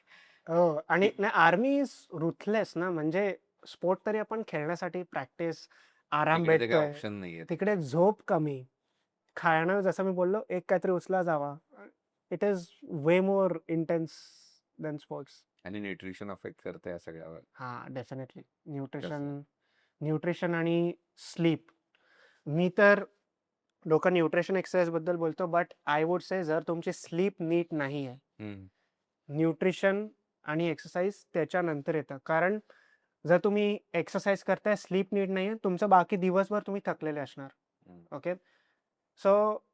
हो. आणि नाही, आर्मी इज रुथलेस ना. म्हणजे स्पोर्ट तरी आपण खेळण्यासाठी प्रॅक्टिस, आराम इकडे ते काही भेटतोय. ऑप्शन नाहीये. तिकडे झोप कमी. खाणं जसं मी बोललो, एक काहीतरी उचला जावा. It is way more intense than sports. आणि न्यूट्रिशन अफेक्ट करते या सगळ्यावर. हां, डेफिनेटली. कसं? न्यूट्रिशन आणि स्लीप. मी तर लोक न्यूट्रिशन एक्सरसाइज बद्दल बोलतो, बट आय वुड से जर तुमची स्लीप नीट नाही आहे, हम्म. न्यूट्रिशन आणि एक्सरसाइज त्याच्यानंतर येतं. कारण जर तुम्ही एक्सरसाइज करताय, स्लीप नीट नाही आहे, तुमचं बाकी दिवसभर तुम्ही थकलेले असणार. Hmm. Okay, so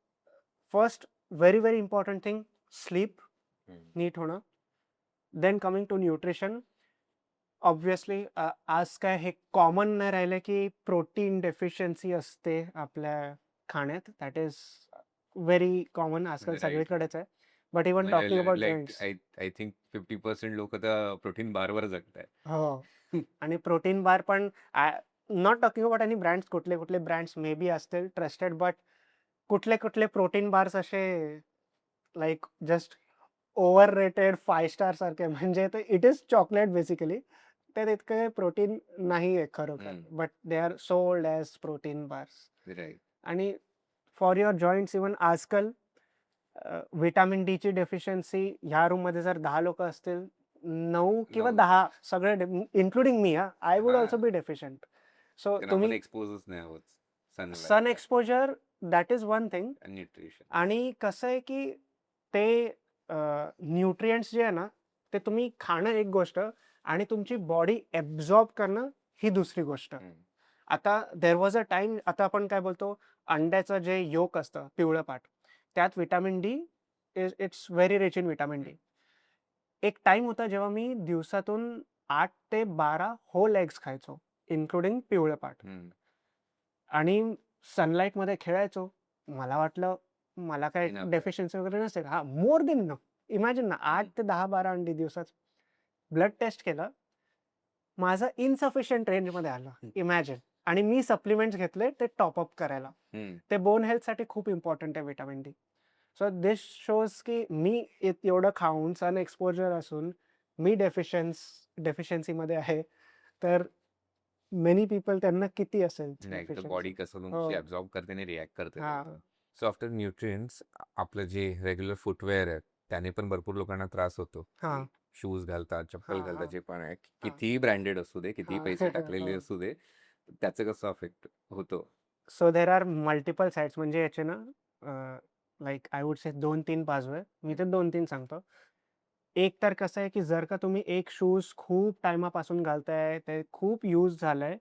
first very very important thing, sleep hmm. नीट होणं. Then coming to nutrition, obviously आज काय हे कॉमन नाही राहिलं की प्रोटीन डेफिशियन्सी असते आपल्या खाण्यात. दॅट इज व्हेरी कॉमन आजकाल Right. सगळीकडेच आहे. But even talking about joints, I think 50% लोक तर प्रोटीन बारवर जगत आहे. हो, आणि प्रोटीन बार पण, not talking about any brands, कुठले कुठले ब्रँड्स मे बी असतील ट्रस्टेड, बट कुठले कुठले प्रोटीन बार्स असे like just over rated 5 star सारखे, म्हणजे ते इट इज चॉकलेट बेसिकली. ते तितके प्रोटीन नाही आहे खरोखर, hmm. But they are sold as protein bars. Right. आणि फॉर युअर जॉईंट्स इवन आजकाल व्हिटॅमिन डीची डेफिशियन्सी ह्या रूममध्ये जर 10 लोक असतील, 9 किंवा 9. 10 सगळे, इन्क्लुडिंग मी, आय वुड हा. Also be deficient. सो कारण आपण तुम्ही एक्सपोजच नाही आहोत sun exposure, that is one thing. Nutrition. आणि कसं आहे की ते न्यूट्रिएंट्स जे आहे ना, ते तुम्ही खाणं एक गोष्ट आणि तुमची बॉडी ॲब्झॉर्ब करणं ही दुसरी गोष्ट. आता देर वॉज अ टाइम, आता आपण काय बोलतो, अंड्याचं जे योक असतं पिवळं पाट, त्यात vitamin D it's very rich in vitamin D. एक टाइम होता जेव्हा मी दिवसातून 8 ते 12 होल एग्स खायचो, इन्क्लुडिंग पिवळं पाट, आणि सनलाईटमध्ये खेळायचो. मला वाटलं मला काय Enough आहे. डेफिशियन्सी वगैरे नसेल. हा, मोर देन इनफ. इमॅजिन ना, 8 ते 10-12 अंडी दिवसात. ब्लड टेस्ट केलं, माझं इनसफिशियंट रेंजमध्ये आलं, इमॅजिन. आणि मी सप्लिमेंट्स घेतले ते टॉपअप करायला. ते बोन हेल्थसाठी खूप इम्पॉर्टंट आहे vitamin D. So this shows की मी एवढं खाऊन, सन एक्सपोजर असून मी डेफिशियन्सीमध्ये आहे, तर मेनी पीपल त्यांना किती असेल नाही, तर deficiency. बॉडी कसं तुमची हो. ऍब्झॉर्ब करते आणि रिॲक्ट करते. हा. सो आफ्टर न्यूट्रिएंट्स, आपलं जे रेग्युलर फुटवेअर आहे त्याने पण भरपूर लोकांना त्रास होतो. हा. शूज घालतात, चप्पल हा, घालतात, हा. जे पण आहे, कितीही ब्रँडेड असू दे, कितीही हा. पैसे टाकलेले हो. असू दे, त्याचं कसं अफेक्ट होतो. So there are multiple sides, म्हणजे याचे ना, लाईक आय वुड से 2-3 बाजू आहे. मी ते 2-3 सांगतो. एक तर कसं आहे की जर का तुम्ही एक शूज खूप टायमापासून घालताय, ते खूप यूज झालंय,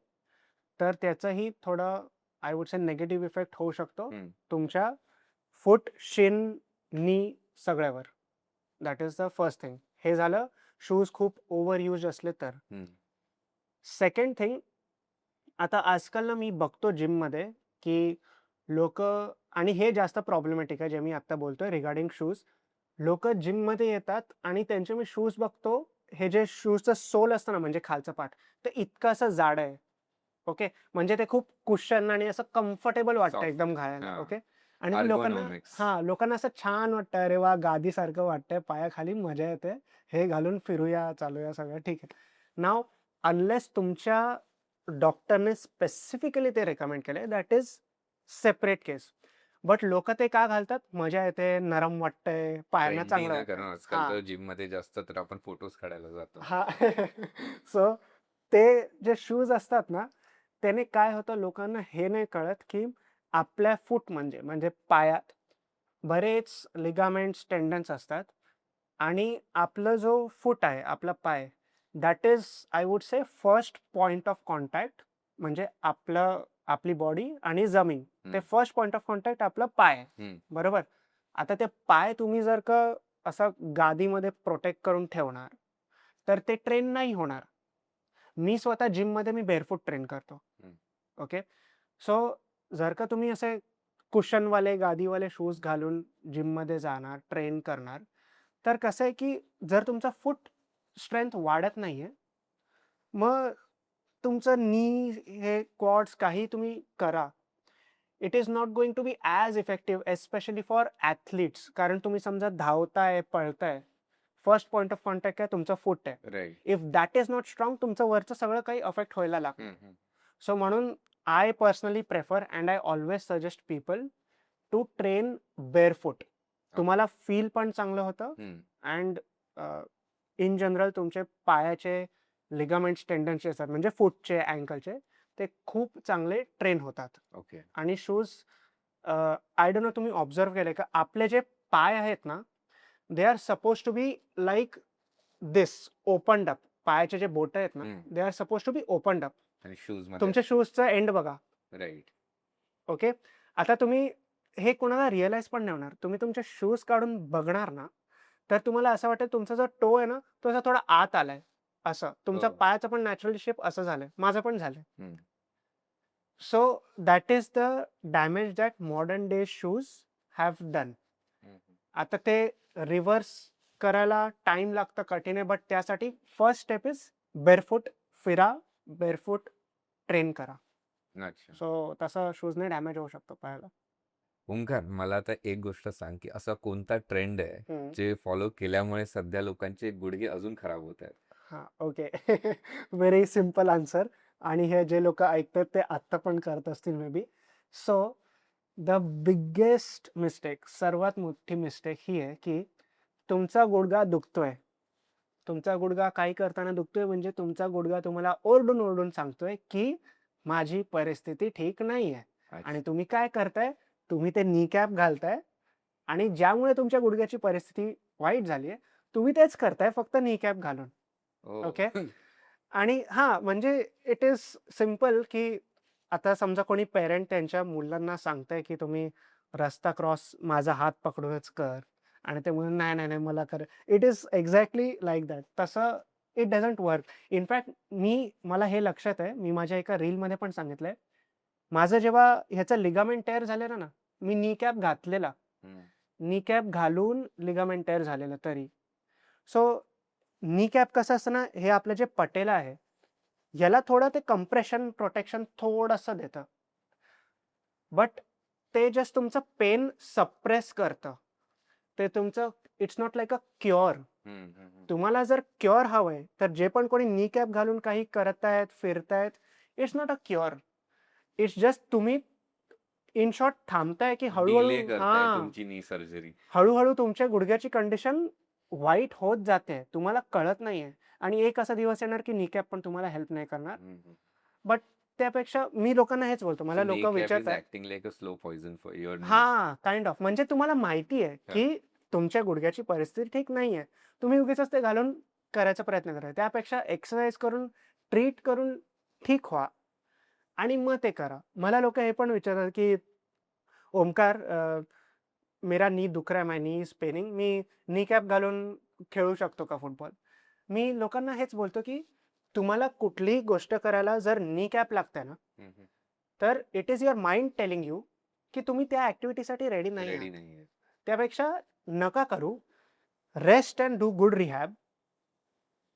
तर त्याचंही थोडं I would say negative effect होऊ शकतो तुमच्या फूट, शिन, नी सगळ्यावर. That is the first thing. हे झालं शूज खूप ओव्हर यूज असले तर. सेकंड थिंग, आता आजकाल ना मी बघतो जिममध्ये की लोक, आणि हे जास्त प्रॉब्लेमॅटिक आहे जे मी आत्ता बोलतोय रिगार्डिंग शूज. लोक जिममध्ये येतात आणि त्यांचे मी शूज बघतो, हे जे शूजचं सोल असतं ना, म्हणजे खालचं पाठ, ते इतकं असं जाड आहे. ओके, म्हणजे ते खूप कुशन आणि असं कम्फर्टेबल वाटतं Soft. एकदम घालायला. हा. ओके, आणि ते लोकांना, Ergonomics. लोकांना असं छान वाटतं, अरे वा, गादीसारखं वाटतंय, पायाखाली मजा येते, हे घालून फिरूया, चालूया, सगळं ठीक आहे. नाव अनलेस तुमच्या डॉक्टरने स्पेसिफिकली ते रेकमेंड केले, that is separate case. But लोक ते का घालतात? मजा येते, नरम वाटतंय, पायांना Trendy चांगलं ना, कारण वाटतंय. आजकाल तर जिम मध्ये जास्त तर आपण फोटोज काढायला जातो. हा. सो ते जे शूज असतात ना, त्याने काय होतं, लोकांना हे नाही कळत की आपल्या फूट म्हणजे पायात बरेच लिगामेंट्स, टेंडन्स असतात, आणि आपलं जो फूट आहे, आपला पाय, that is I would say first point of contact. म्हणजे आपली बॉडी आणि जमीन, ते फर्स्ट पॉइंट ऑफ कॉन्टॅक्ट आपला पाय आहे. बरोबर. आता ते पाय तुम्ही जर का असा गादीमध्ये प्रोटेक्ट करून ठेवणार, तर ते ट्रेन नाही होणार. मी स्वतः जिममध्ये मी बेअरफूट ट्रेन करतो. ओके, सो जर का तुम्ही असे कुशनवाले, गादीवाले शूज घालून जिममध्ये जाणार, ट्रेन करणार, तर कसं आहे की जर तुमचा फूट स्ट्रेंथ वाढत नाहीये, मग तुमचं नी, हे क्वाड्स, काही तुम्ही करा, it is not going to be as effective, especially for athletes. कारण तुम्ही समजा धावताय, पळताय, फर्स्ट पॉइंट ऑफ कॉन्टॅक्ट आहे तुमचा फूट आहे. Right. If that is not strong, तुमचं वरचं सगळं काही अफेक्ट व्हायला लागतं. सो म्हणून I personally prefer and I always suggest people to train barefoot. तुम्हाला फील पण चांगलं होतं, अँड इन जनरल तुमचे पायाचे लिगामेंट्स, टेंडन्स असतात, म्हणजे फूटचे, अँकलचे, ते खूप चांगले ट्रेन होतात. ओके. आणि शूज आय डोंट नो तुम्ही ऑब्झर्व्ह केलंय का? आपले जे पाय आहेत ना, they are suppose to be like this opened up. पायाचे जे बोटं आहेत ना, they are suppose to be opened up. आणि शूज मध्ये तुमच्या शूजचा एंड बघा. राईट. ओके. आता तुम्ही हे कोणाला रिअलाइज पण नाही होणार. तुम्ही तुमचे शूज काढून बघणार ना, तर तुम्हाला असं वाटेल तुमचा जो टो आहे ना, तो असा थोडा आत आलाय. असं. तुमचा हो. पायाचा पण नॅचरल शेप असं झालंय. माझं पण झालंय. हम्म. So that is the damage that modern day shoes have done. हम्म. आता ते रिव्हर्स करायला टाइम लागतं, कठीण आहे. बट त्यासाठी फर्स्ट स्टेप इज बेअरफूट फिरा, बेअरफूट ट्रेन करा. अच्छा. सो तसं शूजने डॅमेज होऊ शकतो पायाला. ओंकार, मला आता एक गोष्ट सांग की असा कोणता ट्रेंड आहे जे फॉलो केल्यामुळे सध्या लोकांचे गुडघे अजून खराब होत आहेत? हां, ओके. व्हेरी सिंपल आन्सर आणि हे जे लोकं ऐकतात ते आत्ता पण करत असतील may be. So the biggest mistake, सर्वात मोठी मिस्टेक ही आहे की तुमचा गुडघा दुखतोय. तुमचा गुडघा काही करताना दुखतोय म्हणजे तुमचा गुडघा तुम्हाला ओरडून-ओरडून सांगतोय की माझी परिस्थिती ठीक नाहीये. आणि अच्छा. तुम्ही काय करताय? तुम्ही ते नी कॅप घालताय आणि ज्यामुळे तुमच्या गुडघ्याची परिस्थिती वाईट झाली आहे, तुम्ही तेच करताय फक्त नी कॅप घालून. ओ. ओके. आणि हां, म्हणजे इट इज सिंपल की आता समजा कोणी पेरेंट त्यांच्या मुलांना सांगताय की तुम्ही रस्ता क्रॉस माझा हात पकडूनच कर आणि ते म्हणून नाही, नाही, नाही मला कर. It is exactly like that. तसं इट डझंट वर्क. इनफॅक्ट मला हे लक्षात आहे. मी माझ्या एका रीलमध्ये पण सांगितलंय. माझं जेव्हा ह्याचं लिगामेंट टेअर झालेलं ना, मी नी कॅप घातलेला. हम्म. नी कॅप घालून लिगामेंट टेअर झालेलं तरी. सो नी कॅप कसं असतं ना, हे आपलं जे पटेला आहे, याला थोडं ते कम्प्रेशन, प्रोटेक्शन थोडंसं देतं. बट ते जस्ट तुमचं पेन सप्रेस करतं. ते तुमचं it's not like a cure. हम्म. हम्म. तुम्हाला जर क्युअर हवंय, तर जे पण कोणी नी कॅप घालून काही करतायत, फिरतायत, it's not a cure. It's just तुम्ही इन शॉर्ट थांबताय की डिले हळू-हळू करताय तुमची नी सर्जरी. हळू-हळू तुमच्या गुडघ्याची कंडिशन वाईट होत जाते. तुम्हाला कळत नाहीये आणि एक असा दिवस येणार की नी कॅप पण तुम्हाला हेल्प नाही करणार. बट त्यापेक्षा मी लोकांना हेच बोलतो. मला So knee लोकं cap is विचारतात acting like a slow poison for your knee. हां, काइंड ऑफ. म्हणजे तुम्हाला माहिती आहे की तुमच्या गुडघ्याची परिस्थिती ठीक नाहीये. तुम्ही उगीचच ते घालून करायचा प्रयत्न करताय. त्यापेक्षा एक्सरसाइज करून, ट्रीट करून ठीक व्हा आणि मग ते करा. मला लोकं हे पण विचारतात की ओमकार मेरा नी दुख रहा है, माय नी इज पेनिंग. मी नी कॅप घालून खेळू शकतो का फुटबॉल? मी लोकांना हेच बोलतो की तुम्हाला कुठलीही गोष्ट करायला जर नी कॅप लागतंय ना, हम्म. तर it is your mind telling you की तुम्ही त्या ॲक्टिव्हिटीसाठी रेडी नाही रेडी आहात. नाहीये. त्यापेक्षा नका करू. Rest and do good rehab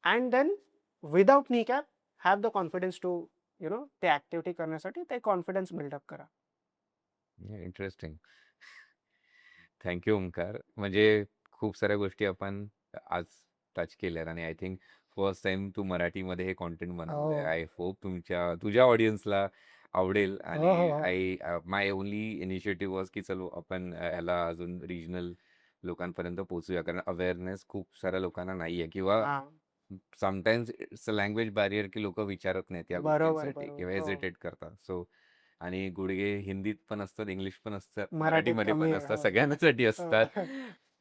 and then without knee cap have the confidence to ते ॲक्टिव्हिटी करण्यासाठी ते कॉन्फिडन्स बिल्डअप करा. इंटरेस्टिंग. थँक्यू ओंकार. म्हणजे खूप साऱ्या गोष्टी आपण आज टच केल्यात आणि आय थिंक फर्स्ट टाइम तू मराठीमध्ये हे कॉन्टेंट बनवलंय. हो. आय होप तुझ्या ऑडियन्सला आवडेल हो, आणि हो, हो. माय ओनली इनिशिएटिव्ह वॉज की चलो आपण याला अजून रिजनल लोकांपर्यंत पोहोचूया कारण अवेअरनेस खूप साऱ्या लोकांना नाहीये किंवा हां. Sometimes it's a language barrier की लोक विचारत नाहीत या बरोबर, गोष्टींसाठी बरोबर. किंवा हो. हेजिटेट करतात. सो आणि गुडघे हिंदीत पण असतात, इंग्लिश पण असतात, मराठीत मराठीमध्ये कमी पण आहे. असतात, हो. सगळ्यांसाठी हो. असतात.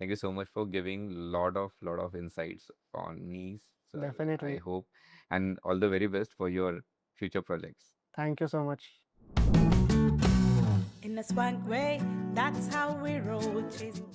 Thank you so much for giving lot of insights on knees. So I definitely. hope and all the very best for your future projects. Thank you so much. In a swank way, that's how we roll, chasing.